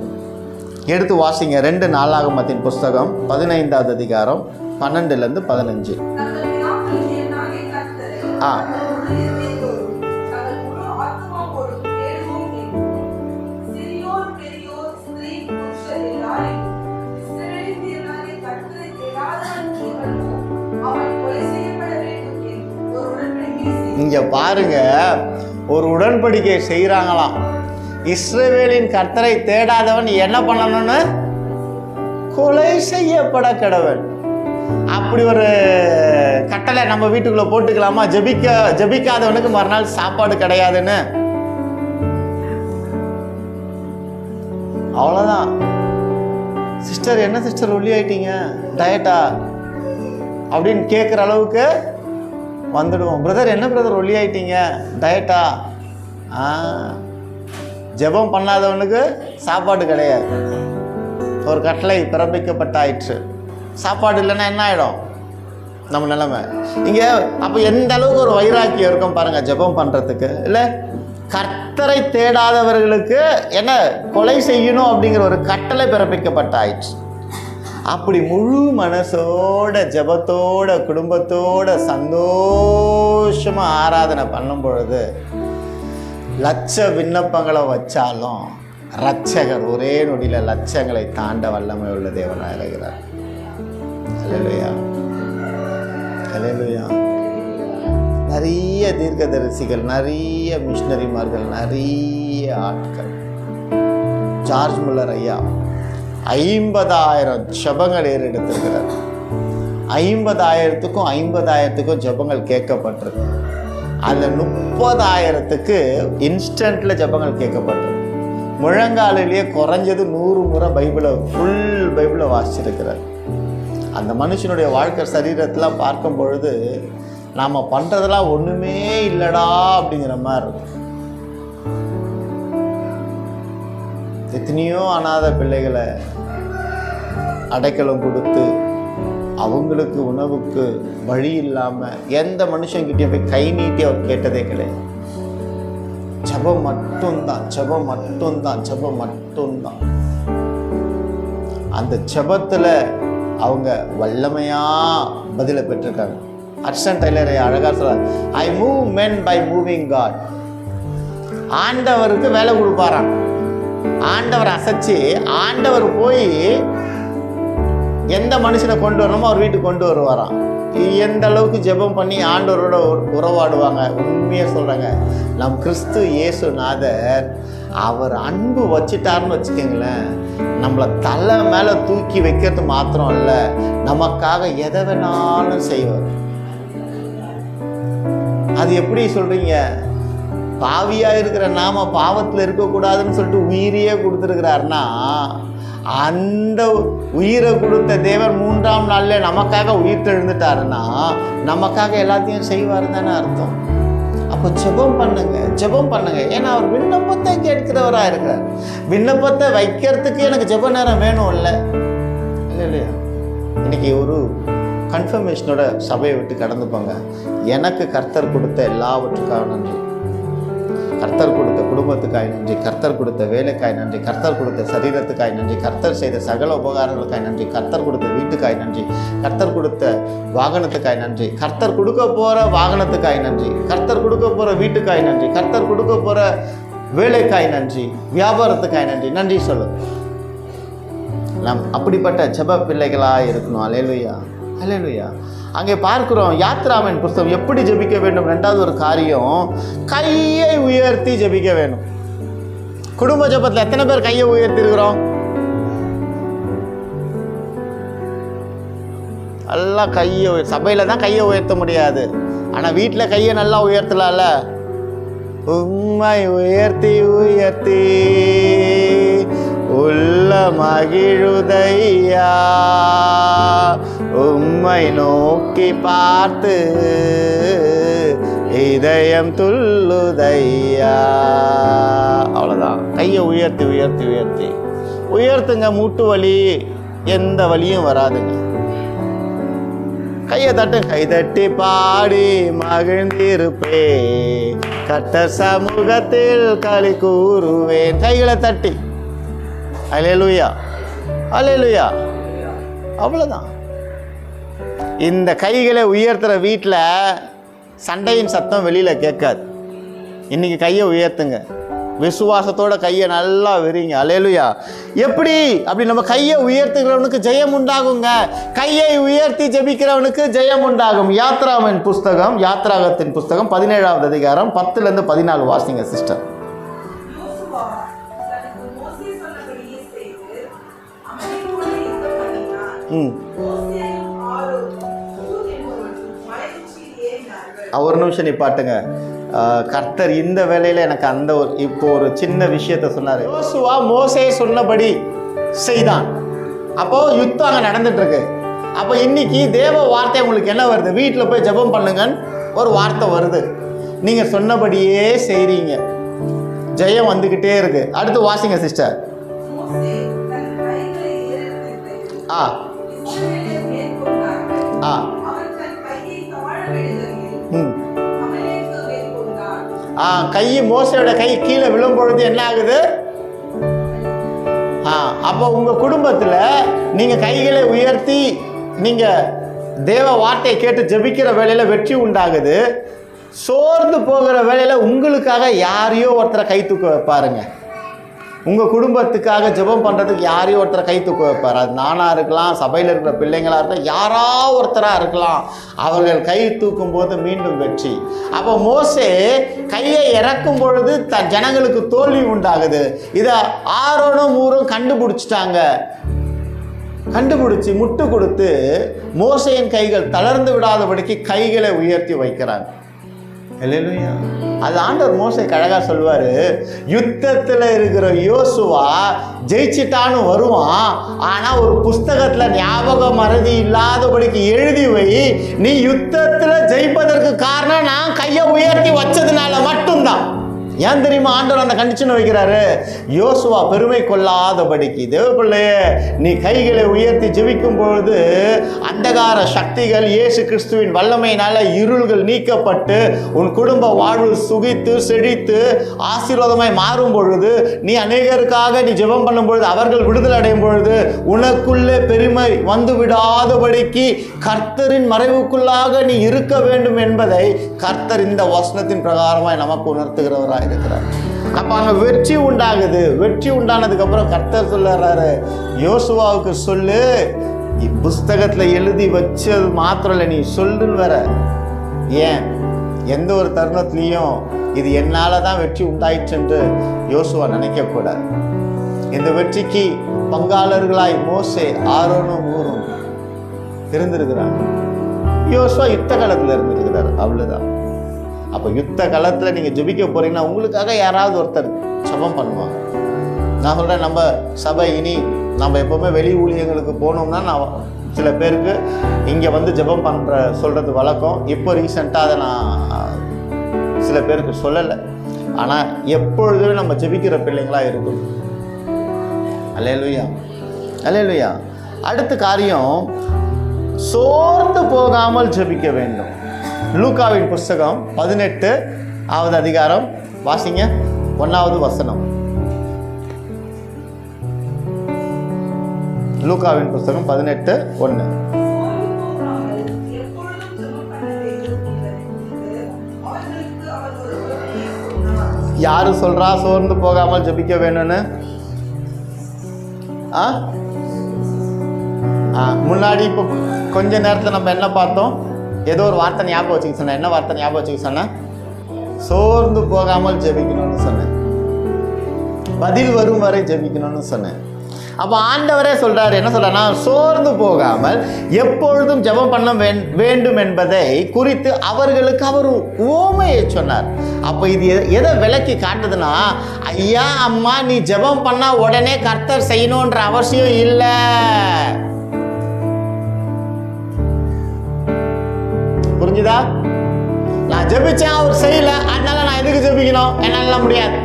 எடுத்து வாசிங்க. 2 நாளாகமத்தின் புஸ்தகம் 15வது அதிகாரம் 12லேருந்து 15. ஆ இங்கே பாருங்க, ஒரு உடன்படிக்கை செய்கிறாங்களாம். இஸ்ரவேலின் கர்த்தரை தேடாதவன் என்ன பண்ணணும்னு? கொலை செய்யப்பட கடவன். அப்படி ஒரு கட்டளை நம்ம வீட்டுக்குள்ள போட்டுக்கலாமா? ஜபிக்காதவனுக்கு மறுநாள் சாப்பாடு கிடையாதுன்னு. அவ்வளோதான். சிஸ்டர், என்ன சிஸ்டர் ஒல்லி ஆயிட்டீங்க, டயட்டா அப்படின்னு கேட்குற அளவுக்கு வந்துடுவோம். பிரதர், என்ன பிரதர் ஒல்லி ஆயிட்டீங்க, டயட்டா? ஜெபம் பண்ணாதவனுக்கு சாப்பாடு கிடையாது. ஒரு கட்டளை பிறப்பிக்கப்பட்டாயிற்று. சாப்பாடு இல்லைன்னா என்ன ஆகிடும் நம்ம நிலைமை? இங்கே அப்போ எந்த அளவுக்கு ஒரு வைராக்கியம் இருக்கும் பாருங்கள் ஜெபம் பண்ணுறதுக்கு. இல்லை, கர்த்தரை தேடாதவர்களுக்கு என்ன கொலை செய்யணும் அப்படிங்கிற ஒரு கட்டளை பிறப்பிக்கப்பட்டாயிற்று. அப்படி முழு மனசோட ஜெபத்தோட குடும்பத்தோட சந்தோஷமாக ஆராதனை பண்ணும் பொழுது லட்ச விண்ணப்பங்களை வச்சாலும் இரட்சகர் ஒரே நொடியில் லட்சங்களை தாண்ட வல்லமை உள்ள தேவனாக இருக்கிறார். ஹல்லேலூயா, ஹல்லேலூயா. நிறைய தீர்க்கதரிசிகள், நிறைய மிஷினரிமார்கள், நிறைய ஆட்கள். ஜார்ஜ் முல்லர் ஐயா 50,000 ஜெபங்கள் ஏறெடுத்திருக்கிறார். 50,000க்கும் ஜெபங்கள் கேட்கப்பட்டிருக்கு. அதில் 30,000க்கு இன்ஸ்டன்ட்டில் ஜெபங்கள் கேட்கப்பட்டிருக்கு. முழங்காலிலேயே குறைஞ்சது 100 முறை ஃபுல் பைபிளை வாசிச்சிருக்கிறார். அந்த மனுஷனுடைய வாழ்க்கை சரீரத்தில் பார்க்கும் பொழுது நாம் பண்ணுறதெல்லாம் ஒன்றுமே இல்லைடா அப்படிங்கிற மாதிரி இருக்கும். எத்தனையோ அநாத பிள்ளைகளை அடைக்கலம் கொடுத்து அவங்களுக்கு உணவுக்கு வழி இல்லாமல் எந்த மனுஷங்கிட்டையும் போய் கை நீட்டி அவர் கேட்டதே கிடையாது. ஜெபம் மட்டும்தான், ஜெபம் மட்டும்தான், ஜெபம் மட்டும்தான். அந்த ஜெபத்தில் அவங்க வல்லமையாக பதிலை பெற்றிருக்காங்க. ஹட்சன் டெய்லர் அழகாக சொல்றார், I move men by moving God. ஆண்டவருக்கு வேலை கொடுப்பாராம். ஆண்டவர் அசைச்சு ஆண்டவர் போய் எந்த மனுஷனை கொண்டு வரணுமோ அவர் வீட்டுக்கு கொண்டு வருவாராம். எந்த அளவுக்கு ஜெபம் பண்ணி ஆண்டவரோட உறவாடுவாங்க. உண்மையாக சொல்கிறாங்க, நம் கிறிஸ்து இயேசுநாதர் அவர் அன்பு வச்சுட்டாருன்னு வச்சுக்கோங்களேன், நம்மளை தலை மேலே தூக்கி வைக்கிறது மாத்திரம் இல்லை, நமக்காக எதை வேணாலும் செய்வார். அது எப்படி சொல்கிறீங்க? பாவியாக இருக்கிற நாம பாவத்தில் இருக்கக்கூடாதுன்னு சொல்லிட்டு உயிரையே கொடுத்துருக்கிறாருன்னா, அந்த உயிரை கொடுத்த தேவன் 3ஆம் நாளில் நமக்காக உயிர் தெழுந்துட்டாருன்னா நமக்காக எல்லாத்தையும் செய்வார் தானே அர்த்தம். அப்போ ஜெபம் பண்ணுங்க, ஜெபம் பண்ணுங்க. ஏன்னா அவர் விண்ணப்பத்தை கேட்கிறவராக இருக்கிறார். விண்ணப்பத்தை வைக்கிறதுக்கு எனக்கு ஜெப நேரம் வேணும் இல்லை இல்லையா? இன்னைக்கு ஒரு கன்ஃபர்மேஷனோட சபையை விட்டு கடந்துப்பாங்க. எனக்கு கர்த்தர் கொடுத்த எல்லாவற்றுக்காக நன்றி, கர்த்தர் கொடுத்த குடும்பத்துக்காய் நன்றி, கர்த்தர் கொடுத்த வேலைக்காய் நன்றி, கர்த்தர் கொடுத்த சரீரத்துக்காய் நன்றி, கர்த்தர் செய்த சகல உபகாரங்களுக்காய் நன்றி, கர்த்தர் கொடுத்த வீட்டுக்காய் நன்றி, கர்த்தர் கொடுத்த வாகனத்துக்காய் நன்றி, கர்த்தர் கொடுக்க போகிற வாகனத்துக்காய் நன்றி, கர்த்தர் கொடுக்க போகிற வீட்டுக்காய் நன்றி, கர்த்தர் கொடுக்க போகிற வேலைக்காய் நன்றி, வியாபாரத்துக்காய் நன்றி. நன்றி சொல்லு. நாம் அப்படிப்பட்ட ஜெப பிள்ளைகளாக இருக்கணும். அல்லேலூயா, அல்லேலூயா. அங்கே பார்க்கிறோம் யாத்ராவின் புஸ்தகம் எப்படி ஜெபிக்க வேண்டும். 2வது ஒரு காரியம், கையை உயர்த்தி ஜெபிக்க வேண்டும். குடும்ப ஜெபத்தில் எத்தனை பேர் கையை உயர்த்தி இருக்கிறோம்? நல்லா கையை சபையில் தான் கையை உயர்த்த முடியாது, ஆனால் வீட்டில் கையை நல்லா உயர்த்தலாம்ல. உம்மை உயர்த்தி உயர்த்தி உள்ள மகிழுதையா, உம்மை நோக்கி பார்த்து இதயம் துள்ளுதையா. அவ்வளோதான். கையை உயர்த்தி உயர்த்தி உயர்த்தி உயர்த்துங்க. மூட்டு வலி எந்த வலியும் வராதுங்க. கையை தட்டு. கை தட்டி பாடி மகிழ்ந்திருப்பே, கர்த்தர் சமூகத்தில் களி கூறுவேன். கைகளை தட்டி அல்லேலூயா, அல்லேலூயா. அவ்வளோதான். இந்த கைகளை உயர்த்துகிற வீட்டில் சண்டையின் சத்தம் வெளியில் கேட்காது. இன்றைக்கி கையை உயர்த்துங்க. விசுவாசத்தோட கையை நல்லா விரிங்க. அல்லேலூயா. எப்படி அப்படி நம்ம கையை உயர்த்துகிறவனுக்கு ஜெயம் உண்டாகுங்க. கையை உயர்த்தி ஜெபிக்கிறவனுக்கு ஜெயம் உண்டாகும். யாத்ராகத்தின் புஸ்தகம் 17வது அதிகாரம் 10-14 வாசிங்க சிஸ்டர். யோசுவா தனக்கு மோசே சொன்னபடியே செய்து அமலேக்கோடு யுத்தம் பண்ணினான். மோசேயும் ஆரோனும் ஊர் என்பவர்களும் மலை உச்சியில் ஏறினார்கள். ஒரு நிமிஷம் நிப்பாட்டுங்க. கர்த்தர் இந்த வேளையில் எனக்கு இப்போ ஒரு சின்ன விஷயத்தை சொன்னார். யோசுவா மோசே சொன்னபடி செய்தான். அப்போ யுத்தம் அங்கே நடந்துட்டு இருக்கு. அப்போ இன்னைக்கு தேவ வார்த்தை உங்களுக்கு என்ன வருது? வீட்டில் போய் ஜெபம் பண்ணுங்கன்னு ஒரு வார்த்தை வருது. நீங்கள் சொன்னபடியே செய்கிறீங்க, ஜெயம் வந்துக்கிட்டே இருக்கு. அடுத்து வாசிங்க சிஸ்டர். மோசே தன் கைகளை ஏறெடுத்து ஆ இஸ்ரவேலர் மேற்கொண்டார்கள். ஆ அவன் தன் கையை தாழ விடுகையில் அமலேக்கு மேற்கொண்டான். கை மோசையோட கை கீழே விழும் பொழுது என்ன ஆகுது? அப்போ உங்கள் குடும்பத்தில் நீங்கள் கைகளை உயர்த்தி நீங்கள் தேவ வார்த்தையை கேட்டு ஜெபிக்கிற வேலையில் வெற்றி உண்டாகுது. சோர்ந்து போகிற வேலையில் உங்களுக்காக யாரையோ ஒருத்தரை கை தூக்க வைப்பாருங்க. உங்கள் குடும்பத்துக்காக ஜெபம் பண்ணுறதுக்கு யாரையோ ஒருத்தரை கை தூக்க வைப்பார். அது நானாக இருக்கலாம், சபையில் இருக்கிற பிள்ளைங்களாக இருக்கலாம், யாரா ஒருத்தராக இருக்கலாம். அவர்கள் கை தூக்கும் போது மீண்டும் வெற்றி. அப்போ மோசே கையை இறக்கும் பொழுது தன் ஜனங்களுக்கு தோல்வி உண்டாகுது. இதை ஆரோனும் ஊரும் கண்டுபிடிச்சி முட்டு கொடுத்து மோசேயின் கைகள் தளர்ந்து விடாதபடிக்கு கைகளை உயர்த்தி வைக்கிறாங்க. அல்லேலூயா. அது ஆண்டவர் மோசேக்கு அழகா சொல்வாரு, யுத்தத்தில் இருக்கிற யோசுவா ஜெயிச்சிட்டான்னு வருவான், ஆனா ஒரு புஸ்தகத்துல ஞாபக மறதி இல்லாதபடிக்கு எழுதி வை, நீ யுத்தத்துல ஜெயிப்பதற்கு காரணம் நான் கையை உயர்த்தி வச்சதுனால மட்டும்தான். ஏன் தெரியுமா ஆண்டவர் அந்த கண்டிஷன் வைக்கிறாரு? யோசுவா பெருமை கொள்ளாதபடிக்கு. தேவப்பிள்ளையே, நீ கைகளை உயர்த்தி ஜெபிக்கும் பொழுது அந்தகார சக்திகள் இயேசு கிறிஸ்துவின் வல்லமையினால இருள்கள் நீக்கப்பட்டு உன் குடும்ப வாழ்வு சுகித்து செழித்து ஆசீர்வாதமாய் மாறும் பொழுது, நீ அநேகருக்காக நீ ஜெபம் பண்ணும் பொழுது, அவர்கள் விடுதலை அடையும் பொழுது உனக்குள்ளே பெருமை வந்து விடாதபடிக்கு கர்த்தரின் மறைவுக்குள்ளாக நீ இருக்க வேண்டும் என்பதை கர்த்தர் இந்த வசனத்தின் பிரகாரமாய் நமக்கு உணர்த்துகிறவராய் இருக்கிறார். அப்ப அங்க வெற்றி உண்டாகுது. வெற்றி உண்டானதுக்கு அப்புறம் கர்த்தர் சொல்றாரு, யோசுவாவுக்கு சொல்லு, புஸ்தகத்துல எழுதி வச்சது மாத்திரம் இல்லை, நீ சொல்லுன்னு வர. ஏன் எந்த ஒரு தருணத்திலையும் இது என்னால தான் வெற்றி உண்டாயிற்று என்று யோசுவா நினைக்க கூடாது. இந்த வெற்றிக்கு பங்காளர்களாய் மோசே ஆரோனும் ஊரும் இருந்திருக்கிறாங்க. யோசுவா யுத்த காலத்துல இருந்திருக்கிறார், அவ்வளவுதான். அப்போ யுத்த காலத்தில் நீங்கள் ஜெபிக்க போகிறீங்கன்னா உங்களுக்காக யாராவது ஒருத்தர் ஜெபம் பண்ணுவாங்க. நான் சொல்கிறேன், நம்ம சபை இனி நம்ம எப்போவுமே வெளி ஊழியங்களுக்கு போனோம்னா நான் சில பேருக்கு இங்கே வந்து ஜெபம் சொல்கிறது வழக்கம். இப்போ ரீசெண்டாக அதை நான் சில பேருக்கு சொல்லலை. ஆனால் எப்பொழுதுமே நம்ம ஜெபிக்கிற பிள்ளைங்களாக இருக்கும். அல்லேலூயா, அல்லேலூயா. அடுத்த காரியம், சோர்ந்து போகாமல் ஜெபிக்க வேண்டும். லூக்காவின் புஸ்தகம் 18வது அதிகாரம் வாசிங்க, 1வது வசனம். லூக்காவின் புஸ்தகம் 18:1. யாரு சொல்றா சோர்ந்து போகாமல் ஜெபிக்க வேணும்னு? முன்னாடி இப்போ கொஞ்ச நேரத்தில் நம்ம என்ன பார்த்தோம்? ஏதோ ஒரு வார்த்தை ஞாபகம் வச்சுக்க சொன்னேன். என்ன வார்த்தை ஞாபகம் வச்சுக்க சொன்னேன்? சோர்ந்து போகாமல் ஜெபிக்கணும்னு சொன்னேன். பதில் வரும் வரை ஜெபிக்கணும்னு சொன்னேன். அப்போ ஆண்டவரே சொல்றாரு, என்ன சொல்றாருன்னா, சோர்ந்து போகாமல் எப்பொழுதும் ஜெபம் பண்ண வேண்டும் என்பதை குறித்து அவர்களுக்கு அவர் உவமையை சொன்னார். அப்போ இது எதை விளக்கி காட்டுதுன்னா, ஐயா அம்மா நீ ஜெபம் பண்ணா உடனே கர்த்தர் செய்யணுன்ற அவசியம் இல்லை. புரிஞ்சுதா? நான் ஜெபிச்சேன், அவர் செய்யல, அதனால நான் எதுக்கு ஜெபிக்கணும்? என்னால முடியாது.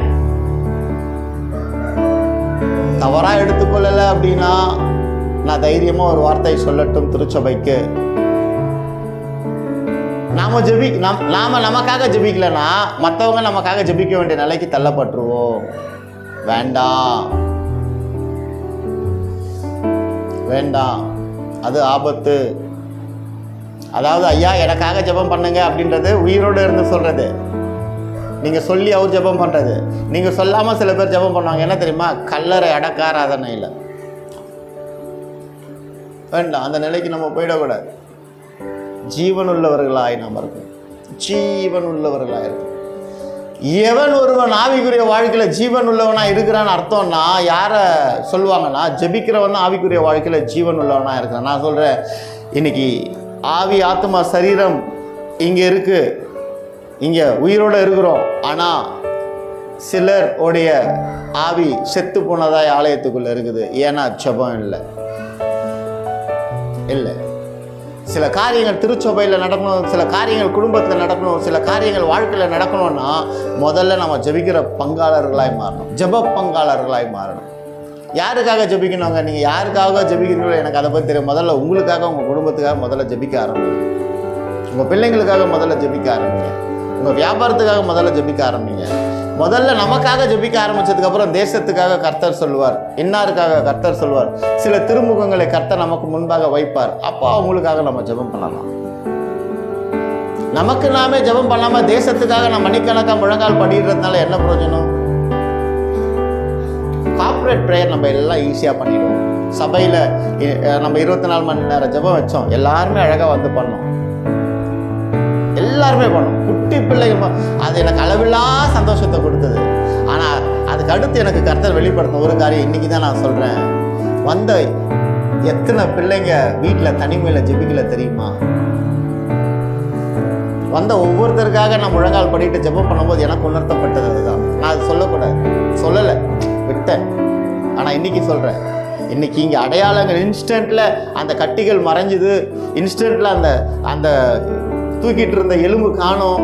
தவறா எடுத்துக்கொள்ளல அப்படின்னா நான் தைரியமா ஒரு வார்த்தை சொல்லட்டும் திருச்சபைக்கு. நாம நமக்காக ஜெபிக்கலன்னா மற்றவங்க நமக்காக ஜெபிக்க வேண்டிய நிலைக்கு தள்ளப்பட்டுருவோம். வேண்டாம் வேண்டாம், அது ஆபத்து. அதாவது ஐயா எனக்காக ஜெபம் பண்ணுங்க அப்படின்றது உயிரோடு இருந்து சொல்றது. நீங்கள் சொல்லி அவர் ஜெபம் பண்ணுறது. நீங்கள் சொல்லாமல் சில பேர் ஜெபம் பண்ணுவாங்க. என்ன தெரியுமா? கல்லறை அடக்காராதனையில். வேண்டாம், அந்த நிலைக்கு நம்ம போயிடக்கூடாது. ஜீவன் உள்ளவர்களாய் நாம் இருக்கணும். ஜீவன் உள்ளவர்களாக இருக்கும். எவன் ஒருவன் ஆவிக்குரிய வாழ்க்கையில் ஜீவன் உள்ளவனாக இருக்கிறான்னு அர்த்தம்னா யாரை சொல்லுவாங்கன்னா, ஜெபிக்கிறவன் தான் ஆவிக்குரிய வாழ்க்கையில் ஜீவன் உள்ளவனாக இருக்கிறான். நான் சொல்கிறேன், இன்னைக்கு ஆவி ஆத்மா சரீரம் இங்கே இருக்குது, இங்கே உயிரோடு இருக்கிறோம். ஆனால் சிலர் உடைய ஆவி செத்து போனதாய் ஆலயத்துக்குள்ளே இருக்குது. ஏன்னா ஜெபம் இல்லை. சில காரியங்கள் திருச்சபையில் நடக்கணும், சில காரியங்கள் குடும்பத்தில் நடக்கணும், சில காரியங்கள் வாழ்க்கையில் நடக்கணும்னா முதல்ல நம்ம ஜெபிக்கிற பங்காளர்களாய் மாறணும். ஜெப பங்காளர்களாய் மாறணும். யாருக்காக ஜெபிக்கணுங்க? நீங்கள் யாருக்காக ஜெபிக்கிறீங்களோ எனக்கு அதை பற்றி தெரியும். முதல்ல உங்களுக்காக, உங்கள் குடும்பத்துக்காக முதல்ல ஜெபிக்க ஆரம்பிங்க. உங்கள் பிள்ளைங்களுக்காக முதல்ல ஜெபிக்க ஆரம்பிங்க. உங்கள் வியாபாரத்துக்காக முதல்ல ஜெபிக்க ஆரம்பிங்க. முதல்ல நமக்காக ஜெபிக்க ஆரம்பித்ததுக்கப்புறம் தேசத்துக்காக கர்த்தர் சொல்லுவார், இன்னாருக்காக கர்த்தர் சொல்லுவார். சில திருமுகங்களை கர்த்தர் நமக்கு முன்பாக வைப்பார். அப்போ அவங்களுக்காக நம்ம ஜெபம் பண்ணலாம். நமக்கு நாமே ஜெபம் பண்ணாமல் தேசத்துக்காக நம்ம மணிக்கணக்காக முழங்கால் படிக்கிறதுனால என்ன பிரயோஜனம்? கார்ப்பரேட் ப்ரேயர் நம்ம எல்லாம் ஈஸியாக பண்ணிடுவோம். சபையில் நம்ம 24 மணி நேரம் ஜெபம் வச்சோம், எல்லாருமே அழகாக வந்து பண்ணோம், எல்லாருமே பண்ணோம். குட்டி பிள்ளைங்க அது எனக்கு அளவில்லா சந்தோஷத்தை கொடுத்தது. ஆனால் அதுக்கு அடுத்து எனக்கு கர்த்தர் வெளிப்படுத்தின ஒரு காரியம் இன்றைக்கி தான் நான் சொல்கிறேன். வந்த எத்தனை பிள்ளைங்க வீட்டில் தனிமையில் ஜெபிக்கல தெரியுமா? வந்த ஒவ்வொருத்தருக்காக நான் முழங்கால் படிட்டு ஜெபம் பண்ணும்போது எனக்கு உணர்த்தப்பட்டது அதுதான். நான் அது சொல்லலை, விட்டேன். ஆனால் இன்றைக்கி சொல்கிறேன். இன்றைக்கி இங்கே அடையாளங்கள் இன்ஸ்டண்ட்டில் அந்த கட்டிகள் மறைஞ்சுது, இன்ஸ்டண்ட்டில் அந்த தூக்கிட்டு இருந்த எலும்பு காணோம்.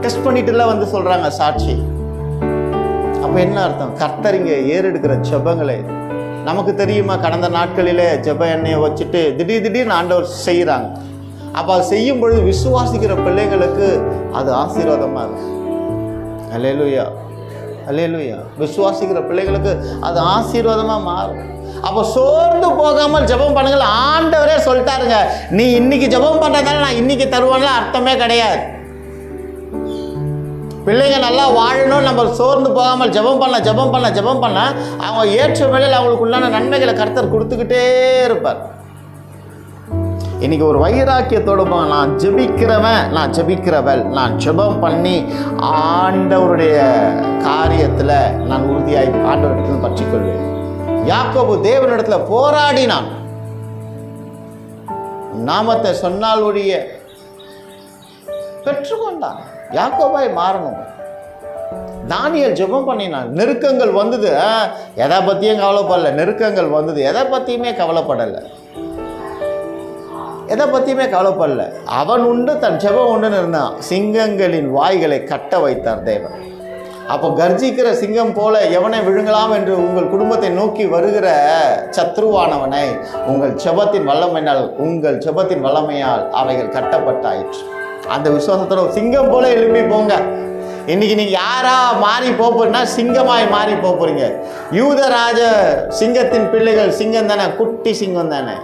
டெஸ்ட் பண்ணிட்டுலாம் வந்து சொல்கிறாங்க சாட்சி. அப்போ என்ன அர்த்தம்? கர்த்தர் இங்கே ஏறெடுக்கிற ஜெபங்களை நமக்கு தெரியுமா? கடந்த நாட்களிலே ஜெப எண்ணெயை வச்சுட்டு திடீர்னு ஆண்டவர் செய்கிறாங்க. அப்போ அது செய்யும் பொழுது விசுவாசிக்கிற பிள்ளைகளுக்கு அது ஆசீர்வாதமாக இருக்கும். அல்லேலூயா, அல்லேலூயா. விசுவாசிக்கிற பிள்ளைகளுக்கு அது ஆசீர்வாதமாக மாறும். அப்போ சோர்ந்து போகாமல் ஜெபம் பண்ணுங்கள். ஆண்டவரே சொல்லிட்டாருங்க, நீ இன்னைக்கு ஜெபம் பண்ணுறதால நான் இன்னைக்கு தருவான்ல அர்த்தமே கிடையாது. பிள்ளைங்க நல்லா வாழணும், நம்ம சோர்ந்து போகாமல் ஜெபம் பண்ண அவங்க ஏற்ற வேளையில் அவங்களுக்கு உண்டான நன்மைகளை கர்த்தர் கொடுத்துக்கிட்டே இருப்பார். இன்னைக்கு ஒரு வைராக்கியத்தோடு போங்க, நான் ஜெபிக்கிறவள், நான் ஜெபம் பண்ணி ஆண்டவருடைய காரியத்தில் நான் உறுதியாய் ஆண்டவரிடத்தில் பற்றிக்கொள்வேன். யாக்கோபு தேவனிடத்தில் போராடினான். நாமத்தை சொன்னால் ஒழிய பெற்றுக்கொண்டான். யாக்கோபாய் மாறணும். தானியேல் ஜெபம் பண்ணினான். நெருக்கங்கள் வந்தது, எதை பற்றியும் கவலைப்படலை. நெருக்கங்கள் வந்தது, எதை பற்றியுமே கவலைப்படலை. அவன் உண்டு, தன் ஜெபம் உண்டுன்னு இருந்தான். சிங்கங்களின் வாய்களை கட்ட வைத்தார் தேவன். அப்போ கர்ஜிக்கிற சிங்கம் போல எவனை விழுங்கலாம் என்று உங்கள் குடும்பத்தை நோக்கி வருகிற சத்ருவானவனை உங்கள் ஜெபத்தின் வல்லமையால் அவைகள் கட்டப்பட்டாயிற்று. அந்த விசுவாசத்தோட சிங்கம் போல எழுப்பி போங்க. இன்னைக்கு நீங்க யாரா மாறி போறீங்கன்னா சிங்கமாய் மாறி போறீங்க. யூதராஜ சிங்கத்தின் பிள்ளைகள் சிங்கம் தானே, குட்டி சிங்கம் தானே.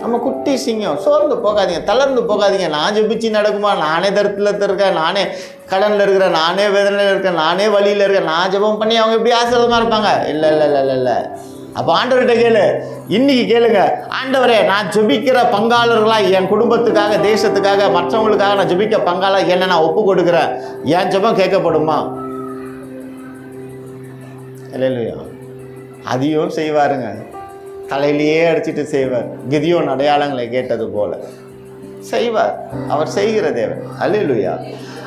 நம்ம குட்டி சிங்கம். சோர்ந்து போகாதீங்க, தளர்ந்து போகாதீங்க. நான் ஜெபிச்சு நடக்குமா? நானே தரத்தில் இருக்கேன், நானே கடனில் இருக்கிறேன், நானே வேதனையில் இருக்கேன், நானே வழியில் இருக்கேன், நான் ஜெபம் பண்ணி அவங்க எப்படி ஆசீர்வாதமாக இருப்பாங்க? இல்லை. அப்போ ஆண்டவர்கிட்ட கேளு, இன்னைக்கு கேளுங்க, ஆண்டவரே நான் ஜெபிக்கிற பங்காளர்களாக என் குடும்பத்துக்காக, தேசத்துக்காக, மற்றவங்களுக்காக நான் ஜெபிக்க பங்காளர் என்ன நான் ஒப்பு கொடுக்குறேன். என் ஜெபம் கேட்கப்படுமா? இல்லையா? அதையும் செய்வாருங்க. தலையிலேயே அடிச்சுட்டு செய்வார். கிதியோன் அடையாளங்களை கேட்டது போல செய்வார். அவர் செய்கிற தேவன். அல்லேலூயா.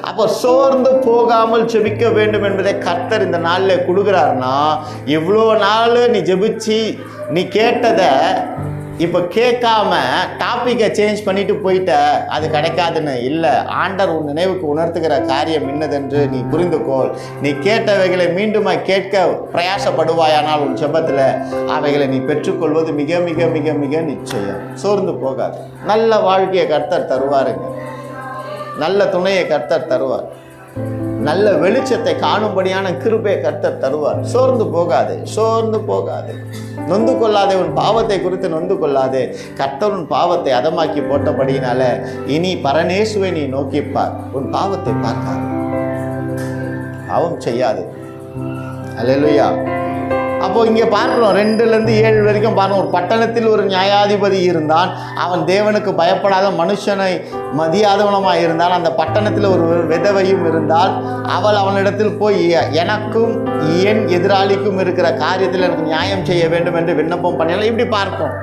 அப்போ சோர்ந்து போகாமல் ஜெபிக்க வேண்டும் என்பதை கர்த்தர் இந்த நாளில் கொடுக்குறாருன்னா, இவ்வளோ நாள் நீ ஜெபிச்சு நீ கேட்டதை இப்போ கேட்காம டாப்பிக்கை சேஞ்ச் பண்ணிட்டு போயிட்ட, அது கிடைக்காதுன்னு இல்லை. ஆண்டவர் உன் நினைவுக்கு உணர்த்துகிற காரியம் என்னதென்று நீ புரிந்துக்கோள். நீ கேட்டவைகளை மீண்டுமா கேட்க பிரயாசப்படுவாயானால் உன் ஜெபத்தில் அவைகளை நீ பெற்றுக்கொள்வது மிக மிக மிக மிக நிச்சயம். சோர்ந்து போகாது. நல்ல வாழ்க்கையை கர்த்தர் தருவாருங்க. நல்ல துணையை கர்த்தர் தருவார். நல்ல வெளிச்சத்தை காணும்படியான கிருபையை கர்த்தர் தருவார். சோர்ந்து போகாது. நொந்து கொள்ளாதே, உன் பாவத்தை குறித்து நொந்து கொள்ளாதே. கர்த்தர் உன் பாவத்தை அதமாக்கி போட்டபடியினால இனி பரநேசுவை நீ நோக்கிப்பார், உன் பாவத்தை பார்க்காது, பாவம் செய்யாது. அல்லேலூயா. அப்போ இங்கே பார்க்கிறோம் 2-7 வரைக்கும் பாருங்க. ஒரு பட்டணத்தில் ஒரு நியாயாதிபதி இருந்தான். அவன் தேவனுக்கு பயப்படாத மனுஷனை மதியாதவனமாக இருந்தால். அந்த பட்டணத்தில் ஒரு விதவையும் இருந்தால். அவள் அவனிடத்தில் போய் எனக்கும் என் எதிராளிக்கும் இருக்கிற காரியத்தில் எனக்கு நியாயம் செய்ய வேண்டும் என்று விண்ணப்பம் பண்ணலாம். இப்படி பார்ப்போம்.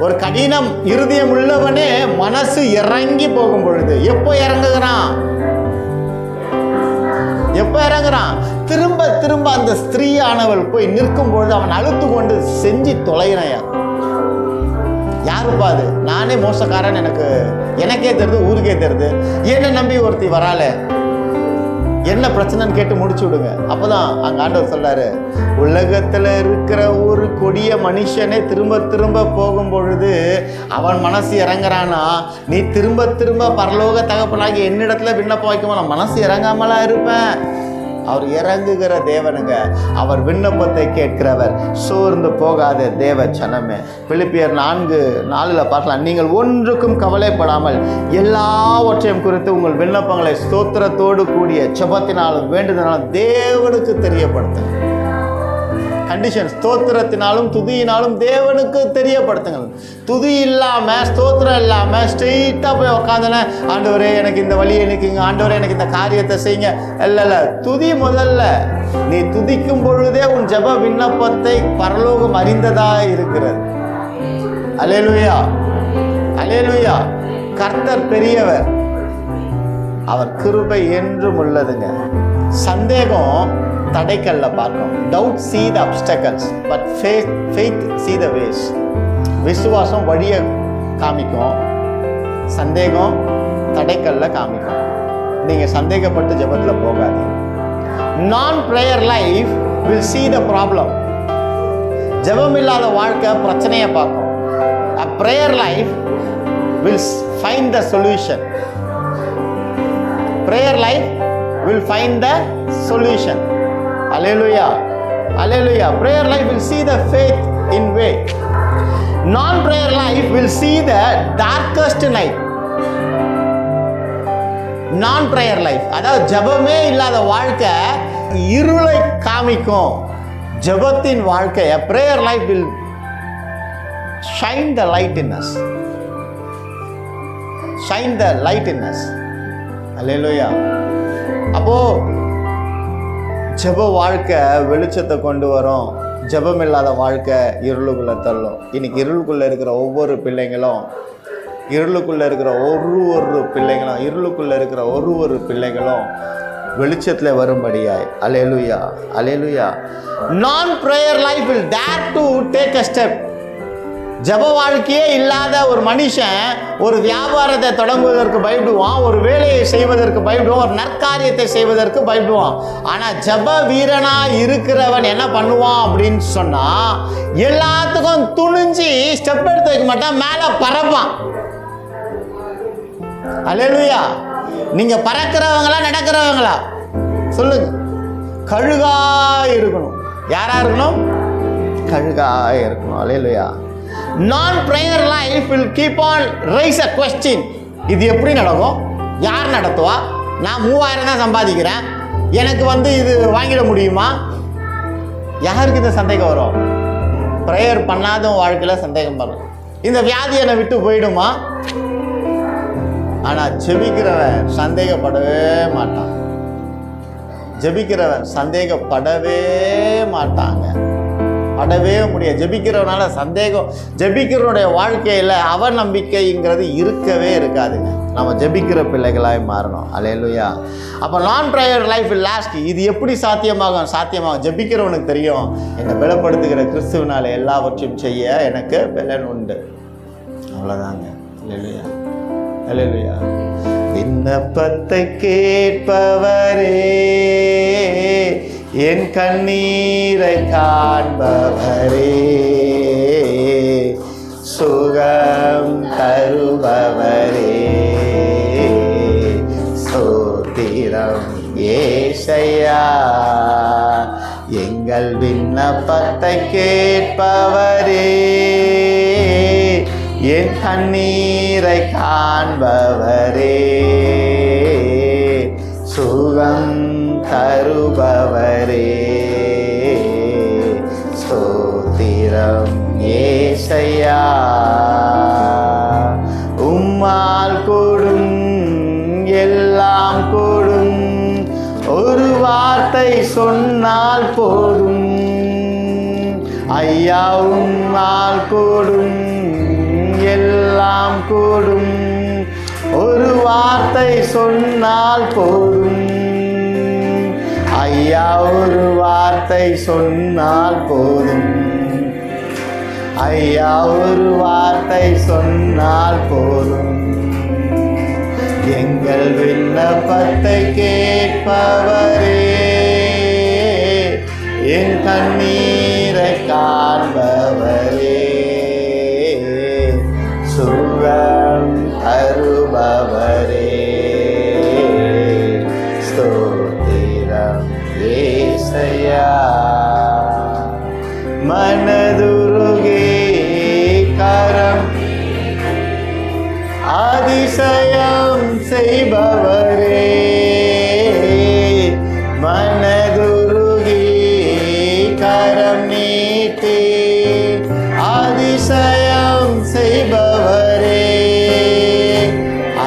ஒரு கடினம் இருதயம் உள்ளவனே மனசு இறங்கி போகும் பொழுது எப்போ இறங்குகிறான்? எப்போ இறங்குறான்? திரும்ப திரும்ப அந்த ஸ்திரீயானவள் போய் நிற்கும் பொழுது அவன் அழுத்து கொண்டு செஞ்சு தொலைகிறான். யாருப்பா அது? நானே மோசக்காரன், எனக்கே தெரியுது, ஊருக்கே தெரியுது, என்ன நம்பி ஒருத்தி வரால, என்ன பிரச்சனைன்னு கேட்டு முடிச்சு விடுங்க. அப்போதான் அங்கே ஆண்டவர் சொல்றாரு, உலகத்தில் இருக்கிற ஒரு கொடிய மனுஷனே திரும்ப திரும்ப போகும் பொழுது அவன் மனசு இறங்குறானா, நீ திரும்ப திரும்ப பரலோக தகப்பனாகி என்னிடத்துல விண்ணப்பம் வைக்குமா நான் மனசு இறங்காமலா இருப்பேன்? அவர் இறங்குகிற தேவனுங்க. அவர் விண்ணப்பத்தை கேட்கிறவர். சோர்ந்து போகாத தேவ சனமே. பிலிப்பியர் 4:4 பார்க்கலாம். நீங்கள் ஒன்றுக்கும் கவலைப்படாமல் எல்லாவற்றையும் குறித்து உங்கள் விண்ணப்பங்களை ஸ்தோத்திரத்தோடு கூடிய ஜெபத்தினாலும் வேண்டுதனாலும் தேவனுக்கு தெரியப்படுத்துங்க. கண்டிஷன், ஸ்தோத்திரத்தினாலும் துதியினாலும் தேவனுக்கு தெரியப்படுத்துங்கள். துதி இல்லாமல் ஸ்தோத்திரம் இல்லாமல் ஸ்ட்ரெயிட்டாக போய் உக்காந்துன, ஆண்டவரே எனக்கு இந்த வழியை நிற்குங்க, ஆண்டவரே எனக்கு இந்த காரியத்தை செய்யுங்க. இல்லை, துதி முதல்ல. நீ துதிக்கும் பொழுதே உன் ஜெப விண்ணப்பத்தை பரலோகம் அறிந்ததா இருக்கிறது. அல்லேலூயா, அல்லேலூயா. கர்த்தர் பெரியவர், அவர் கிருபை என்றும் உள்ளதுங்க. சந்தேகம் தடைக்கல்ல பார்க்கும். Doubt see the obstacles but faith see the ways. விசுவாசம் வழியை காமிக்கும், சந்தேகம் தடைக்கல்ல காமிக்கும். நீங்க சந்தேகப்பட்டு ஜெபத்துல போகாதீங்க. நான் prayer life will see the problem. ஜெபம் இல்லாத வாழ்க்கை பிரச்சனையை பார்க்கும். a prayer life will find the solution. prayer life will find the solution. Hallelujah, hallelujah. Prayer life will see the faith in way. Non-prayer life will see the darkest night. Non-prayer life, அதாவது ஜெபமே இல்லாத வாழ்க்கை இருளை காமிக்கும். ஜெபத்தின் வாழ்க்கை, a prayer life will shine the light in us. Shine the light in us. Hallelujah. அப்போ ஜெப வாழ்க்கை வெளிச்சத்தை கொண்டு வரும். ஜெபம் இல்லாத வாழ்க்கை இருளுக்குள்ளே தள்ளும். இன்னைக்கு இருளுக்குள்ளே இருக்கிற ஒவ்வொரு பிள்ளைங்களும், இருளுக்குள்ளே இருக்கிற ஒரு பிள்ளைகளும் வெளிச்சத்தில் வரும்படியாய். அல்லேலூயா, அல்லேலூயா. நான் prayer life will dare to take a step. ஜெப வாழ்க்கையே இல்லாத ஒரு மனுஷன் ஒரு வியாபாரத்தை தொடங்குவதற்கு பயப்படுவான், ஒரு வேலையை செய்வதற்கு பயப்படுவான், ஒரு நற்காரியத்தை செய்வதற்கு பயப்படுவான். ஆனால் ஜெப வீரனா இருக்கிறவன் என்ன பண்ணுவான் அப்படின்னு சொன்னா, எல்லாத்துக்கும் துணிஞ்சு ஸ்டெப் எடுத்து வைக்க மாட்டான், மேலே பறப்பான். அல்லேலூயா. நீங்க பறக்கிறவங்களா நடக்கிறவங்களா சொல்லுங்க? கழுகா இருக்கணும். யாரா இருக்கணும்? கழுகா இருக்கணும். அல்லேலூயா. நான் prayer life will keep on raise a question. இது எப்படி நடக்கும்? யார் நடத்துவா? நான் 3000 தான் சம்பாதிக்கிறேன், எனக்கு இது வாங்கிட முடியுமா? யாருக்கு இந்த சந்தேகம் வரும்? ப்ரேயர் பண்ணாத வாழ்க்கையில் சந்தேகம் வரும். இந்த வியாதி என்னை விட்டு போயிடுமா? ஆனால் ஜெபிக்கிறவன் சந்தேகப்படவே மாட்டான். ஜெபிக்கிறவன் சந்தேகப்படவே மாட்டாங்க, படவே முடியாது. ஜெபிக்கிறவனால சந்தேகம், ஜெபிக்கிறவனுடைய வாழ்க்கையில் அவநம்பிக்கைங்கிறது இருக்கவே இருக்காதுங்க. நம்ம ஜெபிக்கிற பிள்ளைகளாய் மாறணும். அல்லேலூயா. அப்போ நான் ப்ரேயர் லைஃப் லாஸ்ட். இது எப்படி சாத்தியமாகும்? ஜெபிக்கிறவனுக்கு தெரியும், என்னை பலப்படுத்துகிற கிறிஸ்துவனால எல்லாவற்றையும் செய்ய எனக்கு பலன் உண்டு. அவ்வளோதாங்க. அல்லேலூயா, அல்லேலூயா. விண்ணப்பத்தை கேட்பவரே, என் கண்ணீரை காண்பவரே, சுகம் தருபவரே, ஸ்தோத்திரம் ஏசையா. எங்கள் விண்ணப்பத்தை கேட்பவரே, என் கண்ணீரை காண்பவரே, சுகம் தருபவரே, ஸ்தோத்திரம் ஏசையா. உம்மால் கூடும் எல்லாம் கூடும், ஒரு வார்த்தை சொன்னால் போதும். ஐயா உம்மால் கூடும் எல்லாம் கூடும், ஒரு வார்த்தை சொன்னால் போதும். ஐயா ஒரு வார்த்தை சொன்னால் போதும். ஐயா ஒரு வார்த்தை சொன்னால் போதும். எங்கள் விண்ணப்பத்தை கேட்பவரே, என் கண்ணீரை காண்பவரே, சுகம் தருபவரே, ஸ்தோத்திரம் ஏசையா. மனதுருகே கரம் அதிசயம் செய்பவரே, மனதுருகி கரம் நீட்டி அதிசயம் செய்பவரே,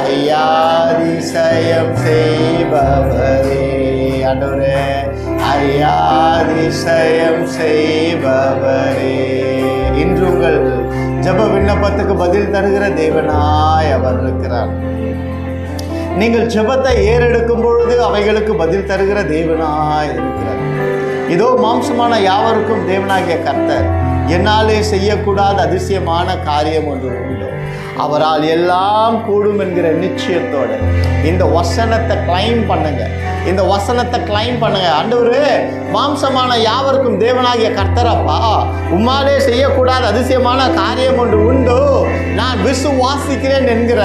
ஐயா அதிசயம் செய்பவரே. ஆண்டவரே, ஐயா அதிசயம் செய்பவரே. இன்று உங்கள் ஜெப விண்ணப்பத்துக்கு பதில் தருகிற தேவனாய் அவர் இருக்கிறார். நீங்கள் ஜெபத்தை ஏறெடுக்கும் பொழுது அவைகளுக்கு பதில் தருகிற தேவனாய் இருக்கிறார். இதோ மாம்சமான யாவருக்கும் தேவனாகிய கர்த்தர் என்னாலே செய்யக்கூடாத அதிசயமான காரியம் ஒன்று உண்டு. அவரால் எல்லாம் கூடும் என்கிற நிச்சயத்தோடு இந்த வசனத்தை கிளைம் பண்ணுங்க. இந்த வசனத்தை கிளைம் பண்ணுங்க. ஆண்டவரே, மாம்சமான யாவருக்கும் தேவனாகிய கர்த்தரப்பா, உம்மாலே செய்யக்கூடாத அதிசயமான காரியம் ஒன்று உண்டு, நான் விசுவாசிக்கிறேன் என்கிற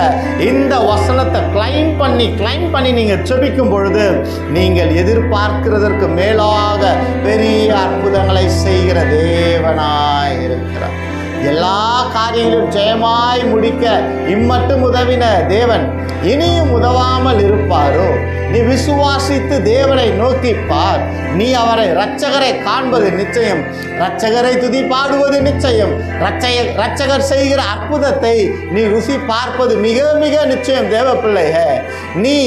இந்த வசனத்தை கிளைம் பண்ணி நீங்கள் ஜெபிக்கும் பொழுது நீங்கள் எதிர்பார்க்கிறதற்கு மேலாக பெரிய அற்புதங்களை செய்கிற தேவனாய் இருக்கிறார். எல்லா காரியங்களும் ஜெயமாய் முடிக்க இம்மட்டும் உதவின தேவன் இனியும் உதவாமல் இருப்பாரோ? நீ விசுவாசித்து தேவனை நோக்கி பார். நீ அவரை இரட்சகரை காண்பது நிச்சயம், இரட்சகரை துதி பாடுவது நிச்சயம், இரட்சகர் செய்கிற அற்புதத்தை நீ ருசி பார்ப்பது மிக மிக நிச்சயம். தேவ பிள்ளையே, நீ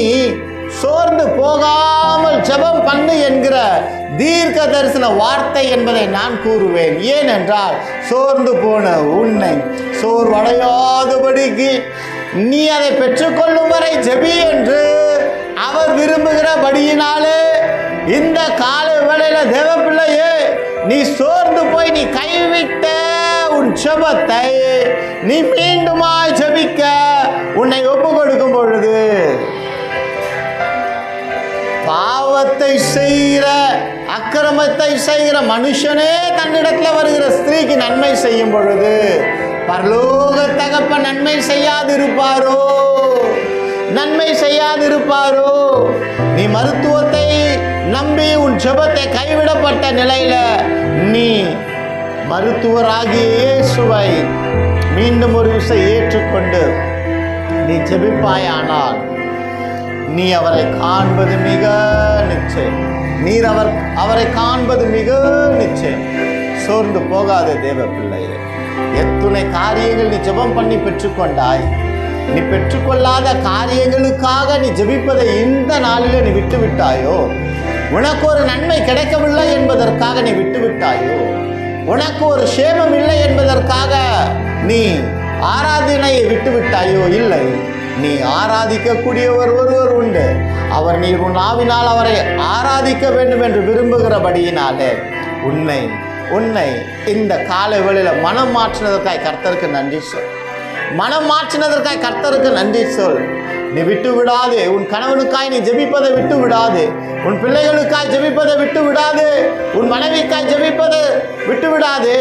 சோர்ந்து போகாமல் ஜெபம் பண்ணு என்கிற தீர்க்க தரிசன வார்த்தை என்பதை நான் கூறுவேன். ஏனென்றால் சோர்ந்து போன உன்னை சோர்வடையாதபடிக்கு நீ அதை பெற்றுக்கொள்ளும் வரை ஜெபி என்று அவர் விரும்புகிறபடியினாலே இந்த கால வேளையில தேவ பிள்ளையே, நீ சோர்ந்து போய் நீ கைவிட்ட உன் ஜெபத்தை நீ மீண்டுமாய் ஜெபிக்க உன்னை ஒப்பு கொடுக்கும் பொழுது, பாவத்தை செய்கிற அக்கிரமத்தை செய்கிற மனுஷனே தன்னிடத்தில் வருகிற ஸ்திரீக்கு நன்மை செய்யும் பொழுது பரலோக தகப்பன் நன்மை செய்யாதிருப்பாரோ? நன்மை செய்யாதிருப்பாரோ? நீ மருத்துவத்தை நம்பி உன் ஜெபத்தை கைவிடப்பட்ட நிலையில நீ மருத்துவராகிய இயேசுவை மீண்டும் ஒரு விஷயம் ஏற்றுக்கொண்டு நீ ஜெபிப்பாயானால் நீ அவரை காண்பது மிக நிச்சயம். நீர் அவரை காண்பது மிக நிச்சயம். சோர்ந்து போகாத தேவ பிள்ளையே, எத்துணை காரியங்கள் நீ ஜெபம் பண்ணி பெற்றுக்கொண்டாய். நீ பெற்றுக்கொள்ளாத காரியங்களுக்காக நீ ஜெபிப்பதை இந்த நாளில் நீ விட்டு விட்டாயோ? உனக்கு ஒரு நன்மை கிடைக்கவில்லை என்பதற்காக நீ விட்டு விட்டாயோ? உனக்கு ஒரு சேமம் இல்லை என்பதற்காக நீ ஆராதனையை விட்டு விட்டாயோ? இல்லை, நீ ஆராதிக்கக்கூடிய ஒருவர் உண்டு. அவர் நீ உன் ஆவினால் அவரை ஆராதிக்க வேண்டும் என்று விரும்புகிறபடியினாலே உன்னை இந்த காலை வேளையில் மனம் மாற்றினதற்காய் கர்த்தருக்கு நன்றி சொல். மனம் மாற்றினதற்காய் கர்த்தருக்கு நன்றி சொல். நீ விட்டு விடாதே. உன் கணவனுக்காய் நீ ஜெபிப்பதை விட்டு விடாதே. உன் பிள்ளைகளுக்காய் ஜெபிப்பதை விட்டு விடாதே. உன் மனைவிக்காய் ஜெபிப்பதை விட்டு விடாதே.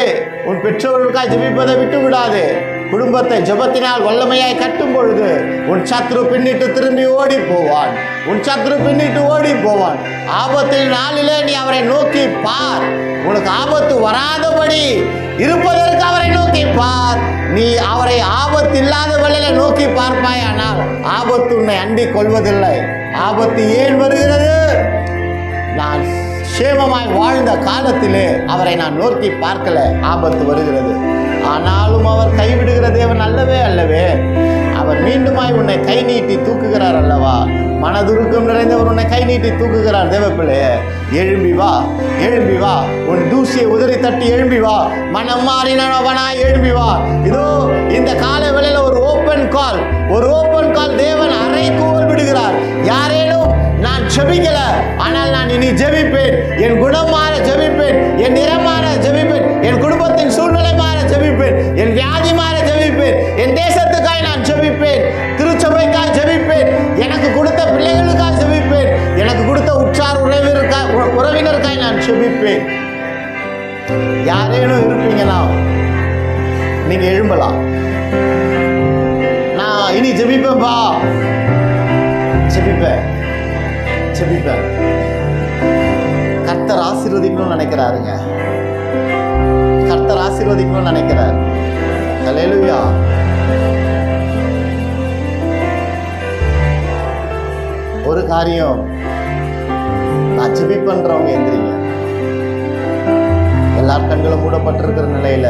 உன் பெற்றோர்களுக்காய் ஜெபிப்பதை விட்டு விடாதே. குடும்பத்தை ஜெபத்தினால் வல்லமையாய் கட்டும் பொழுது உன் சத்ரு பின்னிட்டு திரும்பி ஓடி போவான். உன் சத்ரு பின்னிட்டு ஓடி போவான். ஆபத்தில் நாளிலே நீ அவரை நோக்கி பார். உனக்கு ஆபத்து வராதபடி இருப்பதற்கு அவரை நோக்கி பார். நீ அவரை ஆபத்து இல்லாத வழியில நோக்கி பார்ப்பாயானால் ஆபத்து உன்னை அண்டிக் கொள்வதில்லை. ஆபத்து ஏன் வருகிறது? நான் சேமமாய் வாழ்ந்த காலத்திலே அவரை நான் நோக்கி பார்க்கல, ஆபத்து வருகிறது. ஆனாலும் அவர் கைவிடுகிற தேவன் அல்லவே அல்லவே. அவர் மீண்டுமாய் உன்னை கை நீட்டி தூக்குகிறார் அல்லவா? மனதுருக்கம் நிறைந்தவர் உன்னை கை நீட்டி தூக்குகிறார். தேவப்பிள்ளையே, எழும்பி வா, எழும்பி வா. உன் தூசியை உதறி தட்டி எழும்பி வா. மனம் மாறினவனா எழும்பி வா. இதோ இந்த கால வேளையில ஒரு ஓப்பன் கால் தேவன் அறைகூவல் விடுகிறார். யாரேனும் நான் ஜெபிக்கல, ஆனால் நான் இனி ஜெபிப்பேன். என் குணம் மாற ஜெபிப்பேன், என் நிறம் மாற ஜெபிப்பேன், என் குடும்பத்தின் சூழ்நிலை மாற ஜெபிப்பேன், என் வியாதி மாற ஜெபிப்பேன், என் தேசத்துக்காய் நான் ஜெபிப்பேன், திருச்சபைக்காய் ஜெபிப்பேன், எனக்கு கொடுத்த பிள்ளைகளுக்காய் ஜெபிப்பேன், எனக்கு கொடுத்த உற்றார் உறவினருக்காய் நான் ஜெபிப்பேன். யாரேனும் இருப்பீங்கன்னா நீங்க எழும்பலாம். நான் இனி ஜெபிப்பேன்பா, ஜெபிப்பேன். கர்த்தர் ஆசீர்வதிக்கணும்னு நினைக்கிறாருங்க. கர்த்தர் ஆசீர்வதிக்கணும்னு நினைக்கிறார். ஹல்லேலூயா. ஒரு காரியம், நான் ஜெபிப்பன்றவங்க எந்திரிங்க. எல்லார் கண்களும் மூடப்பட்டிருக்கிற நிலையில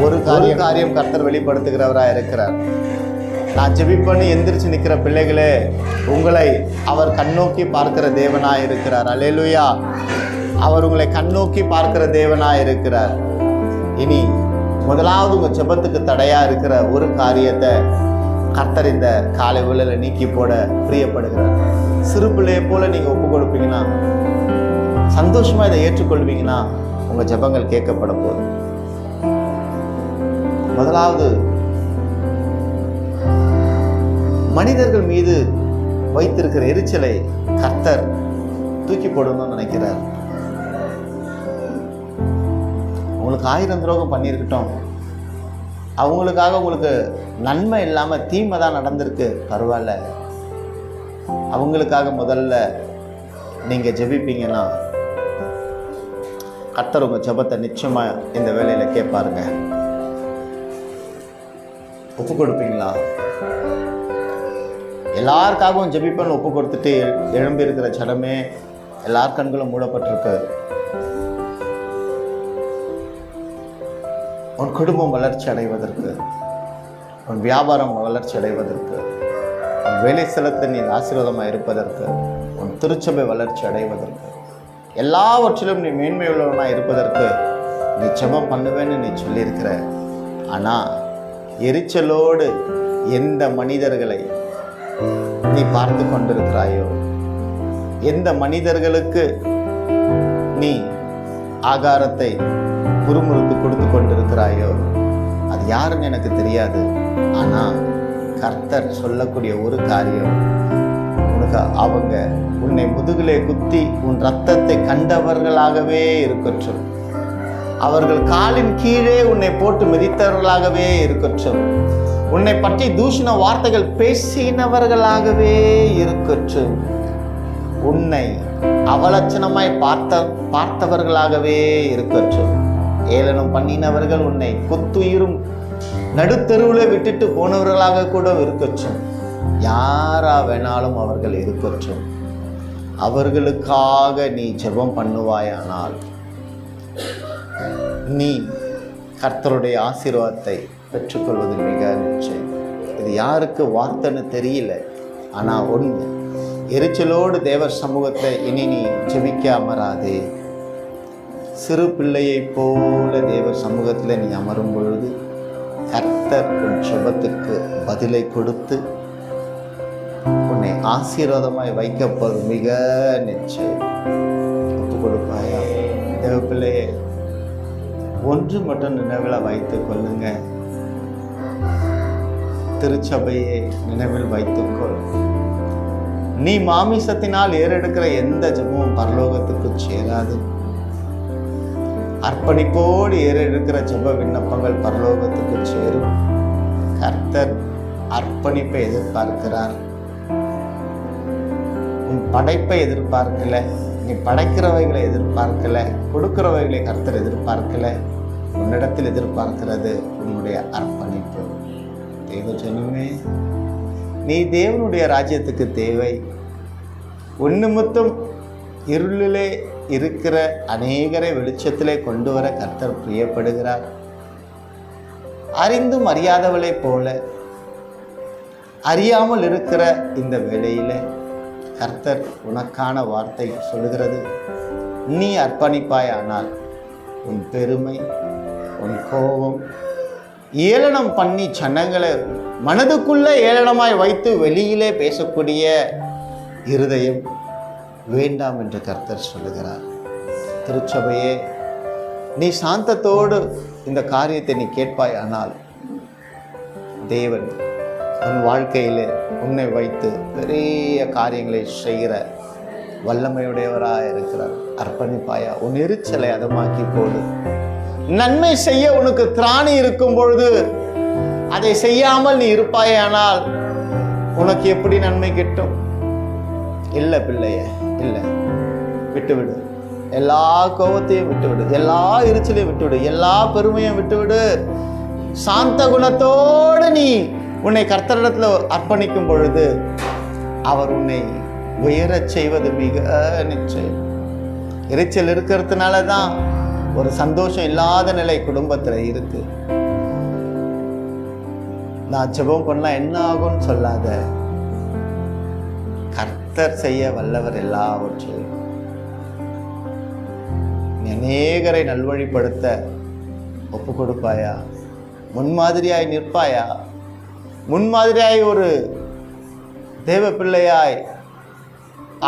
ஒரு காரியம் கர்த்தர் வெளிப்படுத்துகிறவராக இருக்கிறார். நான் ஜெபிப்பண்ணி எந்திரிச்சு நிற்கிற பிள்ளைகளே, உங்களை அவர் கண்ணோக்கி பார்க்கிற தேவனாய் இருக்கிறார். அல்லேலூயா. அவர் உங்களை கண்ணோக்கி பார்க்கிற தேவனாய் இருக்கிறார். இனி முதலாவது உங்கள் ஜெபத்துக்கு தடையா இருக்கிற ஒரு காரியத்தை கர்த்தர் இந்த காலை வேளையில நீக்கி போட பிரியப்படுகிறார். சிறு பிள்ளையை போல நீங்க ஒப்பு கொடுப்பீங்கன்னா, சந்தோஷமா இதை ஏற்றுக்கொள்வீங்கன்னா உங்க ஜெபங்கள் கேட்கப்பட போகுது. முதலாவது, மனிதர்கள் மீது வைத்திருக்கிற எரிச்சலை கர்த்தர் தூக்கி போடணும்னு நினைக்கிறார். உங்களுக்கு 1000 துரோகம் பண்ணியிருக்கட்டும், அவங்களுக்காக உங்களுக்கு நன்மை இல்லாமல் தீமை தான் நடந்திருக்கு, பரவாயில்ல. அவங்களுக்காக முதல்ல நீங்கள் ஜெபிப்பீங்கன்னா கர்த்தர் உங்கள் ஜெபத்தை நிச்சயமாக இந்த வேலையில் கேட்பாருங்க. ஒப்பு கொடுப்பீங்களா? எல்லாருக்காகவும் ஜெபிப்பேன்னு ஒப்பு கொடுத்துட்டு எழும்பி இருக்கிற ஜனமே, எல்லார் கண்களும் மூடப்பட்டிருக்கு. உன் குடும்பம் வளர்ச்சி அடைவதற்கு, உன் வியாபாரம் வளர்ச்சி அடைவதற்கு, உன் வேலை ஸ்தலத்தில் நீ ஆசீர்வாதமாக இருப்பதற்கு, உன் திருச்சபை வளர்ச்சி அடைவதற்கு, எல்லாவற்றிலும் நீ மேன்மை உள்ளவனாக இருப்பதற்கு நீ ஜெபம் பண்ணுவேன்னு நீ சொல்லியிருக்கிற. ஆனால் எரிச்சலோடு எந்த மனிதர்களை நீ பார்த்து கொண்டிருக்கிறாயோ, எந்த மனிதர்களுக்கு நீ ஆகாரத்தை முறுமுறுத்து கொடுத்து கொண்டிருக்கிறாயோ, அது யாருன்னு எனக்கு தெரியாது. ஆனால் கர்த்தர் சொல்லக்கூடிய ஒரு காரியம், உனக்கு அவங்க உன்னை முதுகிலே குத்தி உன் ரத்தத்தை கண்டவர்களாகவே இருக்கட்டும், அவர்கள் காலின் கீழே உன்னை போட்டு மிதித்தவர்களாகவே இருக்கட்டும், உன்னை பற்றி தூஷண வார்த்தைகள் பேசினவர்களாகவே இருக்கட்டும், உன்னை அவலட்சணமாய் பார்த்தவர்களாகவே இருக்கட்டும், ஏளனம் பண்ணினவர்கள் உன்னை குத்துயிரும் நடுத்தெருவில் விட்டுட்டு போனவர்களாக கூட இருக்கட்டும், யாரா வேணாலும் அவர்கள் இருக்கட்டும், அவர்களுக்காக நீ ஜெபம் பண்ணுவாயானால் நீ கர்த்தருடைய ஆசீர்வாதத்தை பெற்றுக்கொள்வது மிக நிச்சயம். இது யாருக்கு வார்த்தைன்னு தெரியல, ஆனால் ஒன்று, எரிச்சலோடு தேவர் சமூகத்தை இனி நீ ஜெபிக்க அமராதே. சிறு பிள்ளையை போல தேவர் சமூகத்தில் நீ அமரும் பொழுது கர்த்தர் உன் ஜெபத்துக்கு பதிலை கொடுத்து உன்னை ஆசீர்வாதமாய் வைக்கப்போது மிக நிச்சயம். ஒப்பு கொடுப்பாயா? தேவ பிள்ளையே, ஒன்று மட்டும் நினைவில் வைத்துக் கொள்ளுங்க, திருச்சபையை நினைவில் வைத்துக்கொள். நீ மாமிசத்தினால் ஏறெடுக்கிற எந்த ஜெபமும் பரலோகத்துக்கு சேராது. அர்ப்பணிப்போடு ஏறெடுக்கிற ஜெப விண்ணப்பங்கள் பரலோகத்துக்கு சேரும். கர்த்தர் அர்ப்பணிப்பை எதிர்பார்க்கிறார். உன் படைப்பை எதிர்பார்க்கல, நீ படைக்கிறவைகளை எதிர்பார்க்கல, கொடுக்கிறவைகளை கர்த்தர் எதிர்பார்க்கல. உன்னிடத்தில் எதிர்பார்க்கிறது உன்னுடைய அர்ப்பணிப்பு. தேவ ஜனமே, நீ தேவனுடைய ராஜ்யத்துக்கு தேவை. உன் நிமித்தம் இருளிலே இருக்கிற அநேகரை வெளிச்சத்திலே கொண்டு வர கர்த்தர் பிரியப்படுகிறார். அறிந்தும் அறியாதவளை போல அறியாமல் இருக்கிற இந்த வேளையில கர்த்தர் உனக்கான வார்த்தை சொல்லுகிறது. நீ அர்ப்பணிப்பாயானால் உன் பெருமை, உன் கோபம், ஏளனம் பண்ணி ஜனங்களை மனதுக்குள்ள ஏளனமாய் வைத்து வெளியிலே பேசக்கூடிய இருதயம் வேண்டாம் என்று கர்த்தர் சொல்லுகிறார். திருச்சபையே, நீ சாந்தத்தோடு இந்த காரியத்தை நீ கேட்பாயானால் தேவன் உன் வாழ்க்கையிலே உன்னை வைத்து பெரிய காரியங்களை செய்கிற வல்லமையுடையவராக இருக்கிறார். அர்ப்பணிப்பாயா, உன் எரிச்சலை அதமாக்கி போடு. நன்மை செய்ய உனக்கு திராணி இருக்கும் பொழுது அதை செய்யாமல் நீ இருப்பாயானால் உனக்கு எப்படி நன்மை கிட்டும்? இல்லை பிள்ளைய, இல்லை, விட்டுவிடு. எல்லா கோபத்தையும் விட்டுவிடு, எல்லா எரிச்சலையும் விட்டுவிடு, எல்லா பெருமையும் விட்டுவிடு. சாந்த குணத்தோடு நீ உன்னை கர்த்தரிடத்தில் அர்ப்பணிக்கும் பொழுது அவர் உன்னை உயரச் செய்வது மிக நிச்சயம். எரிச்சல் இருக்கிறதுனால தான் ஒரு சந்தோஷம் இல்லாத நிலை குடும்பத்தில் இருக்கு. நான் ஜெபம் பண்ணா என்ன ஆகும்னு சொல்லாத. கர்த்தர் செய்ய வல்லவர் எல்லாவற்றையும். அநேகரை நல்வழிப்படுத்த ஒப்பு கொடுப்பாயா? முன்மாதிரியாய் நிற்பாயா? முன்மாதிரியாய் ஒரு தேவ பிள்ளையாய்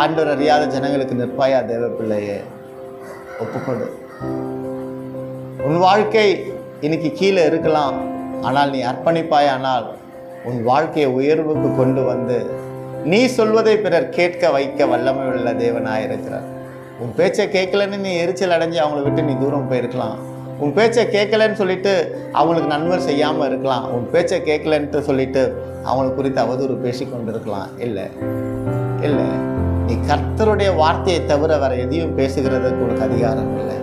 ஆண்டவர் அறியாத ஜனங்களுக்கு நிற்பாயா? தேவ பிள்ளையே, ஒப்புக்கொடு. உன் வாழ்க்கை இன்னைக்கு கீழே இருக்கலாம், ஆனால் நீ அர்ப்பணிப்பாயானால் உன் வாழ்க்கையை உயர்வுக்கு கொண்டு வந்து நீ சொல்வதை பிறர் கேட்க வைக்க வல்லமை உள்ள தேவனாயிருக்கிறார். உன் பேச்சை கேட்கலன்னு நீ எரிச்சல் அடைஞ்சு அவங்கள விட்டு நீ தூரம் போயிருக்கலாம். உன் பேச்சை கேட்கலன்னு சொல்லிட்டு அவங்களுக்கு நன்மை செய்யாமல் இருக்கலாம். உன் பேச்சை கேட்கலன்ட்டு சொல்லிட்டு அவங்களை குறித்து அவதூறு பேசி கொண்டு இருக்கலாம். இல்லை இல்லை, நீ கர்த்தருடைய வார்த்தையை தவிர வேற எதையும் பேசுகிறதுக்கு உனக்கு அதிகாரம் இல்லை.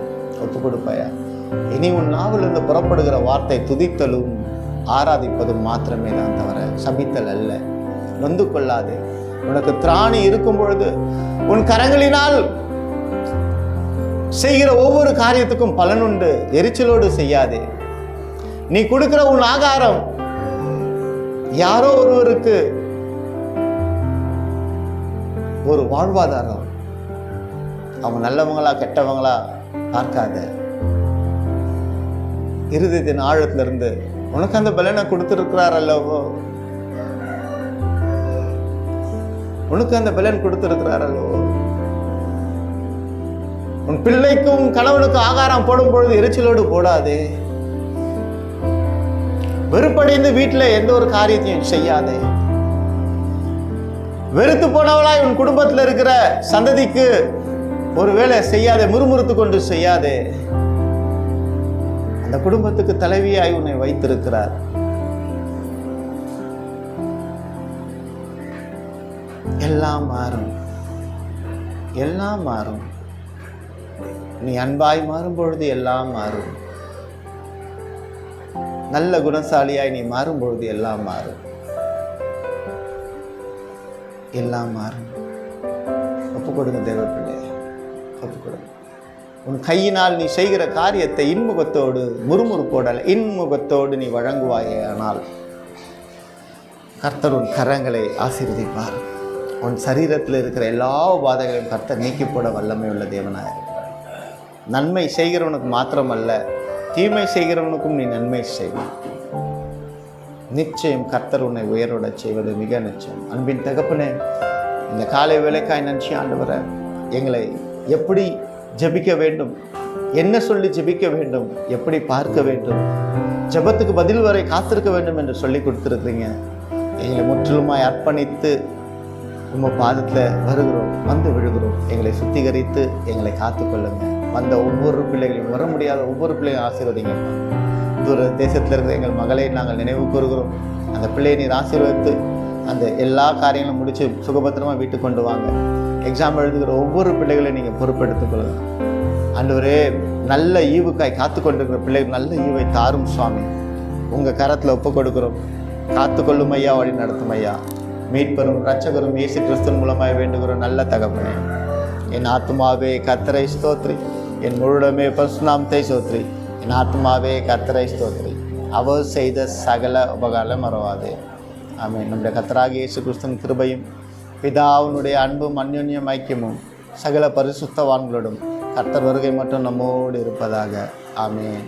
ஒப்பு கொடுப்பாயா? இனி உன் நாவிலிருந்து புறப்படுகிற வார்த்தை துதித்தலும் ஆராதிப்பதும் மாத்திரமே தான் தவிர சபித்தல் அல்ல. நொந்து கொள்ளாது. உனக்கு திராணி இருக்கும் பொழுது உன் கரங்களினால் செய்கிற ஒவ்வொரு காரியத்துக்கும் பலனுண்டு. எரிச்சலோடு செய்யாதே. நீ கொடுக்கிற உன் ஆகாரம் யாரோ ஒருவருக்கு ஒரு வாழ்வாதாரம். அவங்க நல்லவங்களா கெட்டவங்களா பார்க்காத. இருதயத்தின் ஆழத்திலிருந்து உனக்கு அந்த பலனை கொடுத்திருக்கிறார் அல்லவோ, உனக்கு அந்த பலன் கொடுத்திருக்கிறார் அல்லவோ. உன் பிள்ளைக்கும் கணவனுக்கும் ஆகாரம் போடும் பொழுது எரிச்சலோடு போடாதே. வெறுப்படைந்து வீட்டில் எந்த ஒரு காரியத்தையும் செய்யாதே. வெறுத்து போனவளாய் உன் குடும்பத்தில் இருக்கிற சந்ததிக்கு ஒரு வேலை செய்யாதே. முறுமுறுத்து கொண்டு செய்யாதே. அந்த குடும்பத்துக்கு தலைவியாய் உன்னை வைத்திருக்கிறார். எல்லாம் மாறும், எல்லாம் மாறும். நீ அன்பாய் மாறும் பொழுது எல்லாம் மாறும். நல்ல குணசாலியாய் நீ மாறும் பொழுது எல்லாம் மாறும். எல்லாம் மாறும். ஒப்பு கொடுங்க தேவ பிள்ளையே, ஒப்பு கொடுங்க. உன் கையினால் நீ செய்கிற காரியத்தை இன்முகத்தோடு, முறுமுறுப்போடல இன்முகத்தோடு நீ வழங்குவாயே. ஆனால் கர்த்தர் உன் கரங்களை ஆசீர்வதிப்பார். உன் சரீரத்தில் இருக்கிற எல்லா உபாதைகளையும் கர்த்தர் நீக்கி போட வல்லமை உள்ள தேவனாக இருக்கிறார். நன்மை செய்கிறவனுக்கு மாத்திரமல்ல, தீமை செய்கிறவனுக்கும் நீ நன்மை செய்வான். நிச்சயம் கர்த்தர் உன்னை உயரோட செய்வது மிக நிச்சயம். அன்பின் தகப்பனே, இந்த காலை வேலைக்காய் நன்றி ஆண்டவரே. எங்களை எப்படி ஜெபிக்க வேண்டும், என்ன சொல்லி ஜெபிக்க வேண்டும், எப்படி பார்க்க வேண்டும், ஜெபத்துக்கு பதில் வரை காத்திருக்க வேண்டும் என்று சொல்லி கொடுத்துருக்குறீங்க. எங்களை முற்றிலுமாய் அர்ப்பணித்து உங்கள் பாதத்தில் வருகிறோம், வந்து விழுகிறோம். எங்களை எங்களை சுத்திகரித்து எங்களை காத்துக்கொள்ளுங்க. வந்த ஒவ்வொரு பிள்ளைகளையும், வர முடியாத ஒவ்வொரு பிள்ளையும் ஆசீர்வதிங்கப்பா. தூர தேசத்தில் இருக்கிற எங்கள் மகளை நாங்கள் நினைவு கூறுகிறோம். அந்த பிள்ளையை நீர் ஆசீர்வதித்து அந்த எல்லா காரியங்களும் முடித்து சுகபத்திரமாக வீட்டுக்கு கொண்டு வாங்க. எக்ஸாம் எழுதுகிற ஒவ்வொரு பிள்ளைகளையும் நீங்கள் பொறுப்பெடுத்துக் கொள்ளுங்க. ஆண்டவரே, நல்ல ஈவுக்காய் காத்து கொண்டிருக்கிற பிள்ளைகள் நல்ல ஈவை தாரும் சுவாமி. உங்கள் கரத்தில் ஒப்புக் கொடுக்கிறோம். காத்துக்கொள்ளும் ஐயா, வழி நடத்தும் ஐயா. மீட்பெரும் இரட்சகரும் இயேசு கிறிஸ்துவின் மூலமாக வேண்டுகிற நல்ல தகப்பனே. என் ஆத்துமாவே கர்த்தரை ஸ்தோத்ரி, என் முழுடமே பரிசுநாமத்தை ஸ்தோத்ரி. என் ஆத்துமாவே கர்த்தரை ஸ்தோத்ரி, அவர் செய்த சகல உபகாரம் மறவாதே. ஆமென். நம்முடைய கர்த்தராகிய இயேசு கிறிஸ்துவின் கிருபையும் பிதாவினுடைய அன்பும் அந்யோன்யம் ஐக்கியமும் சகல பரிசுத்தவான்களோடும் கர்த்தர் வருகை மட்டும் நம்மோடு இருப்பதாக. ஆமென்.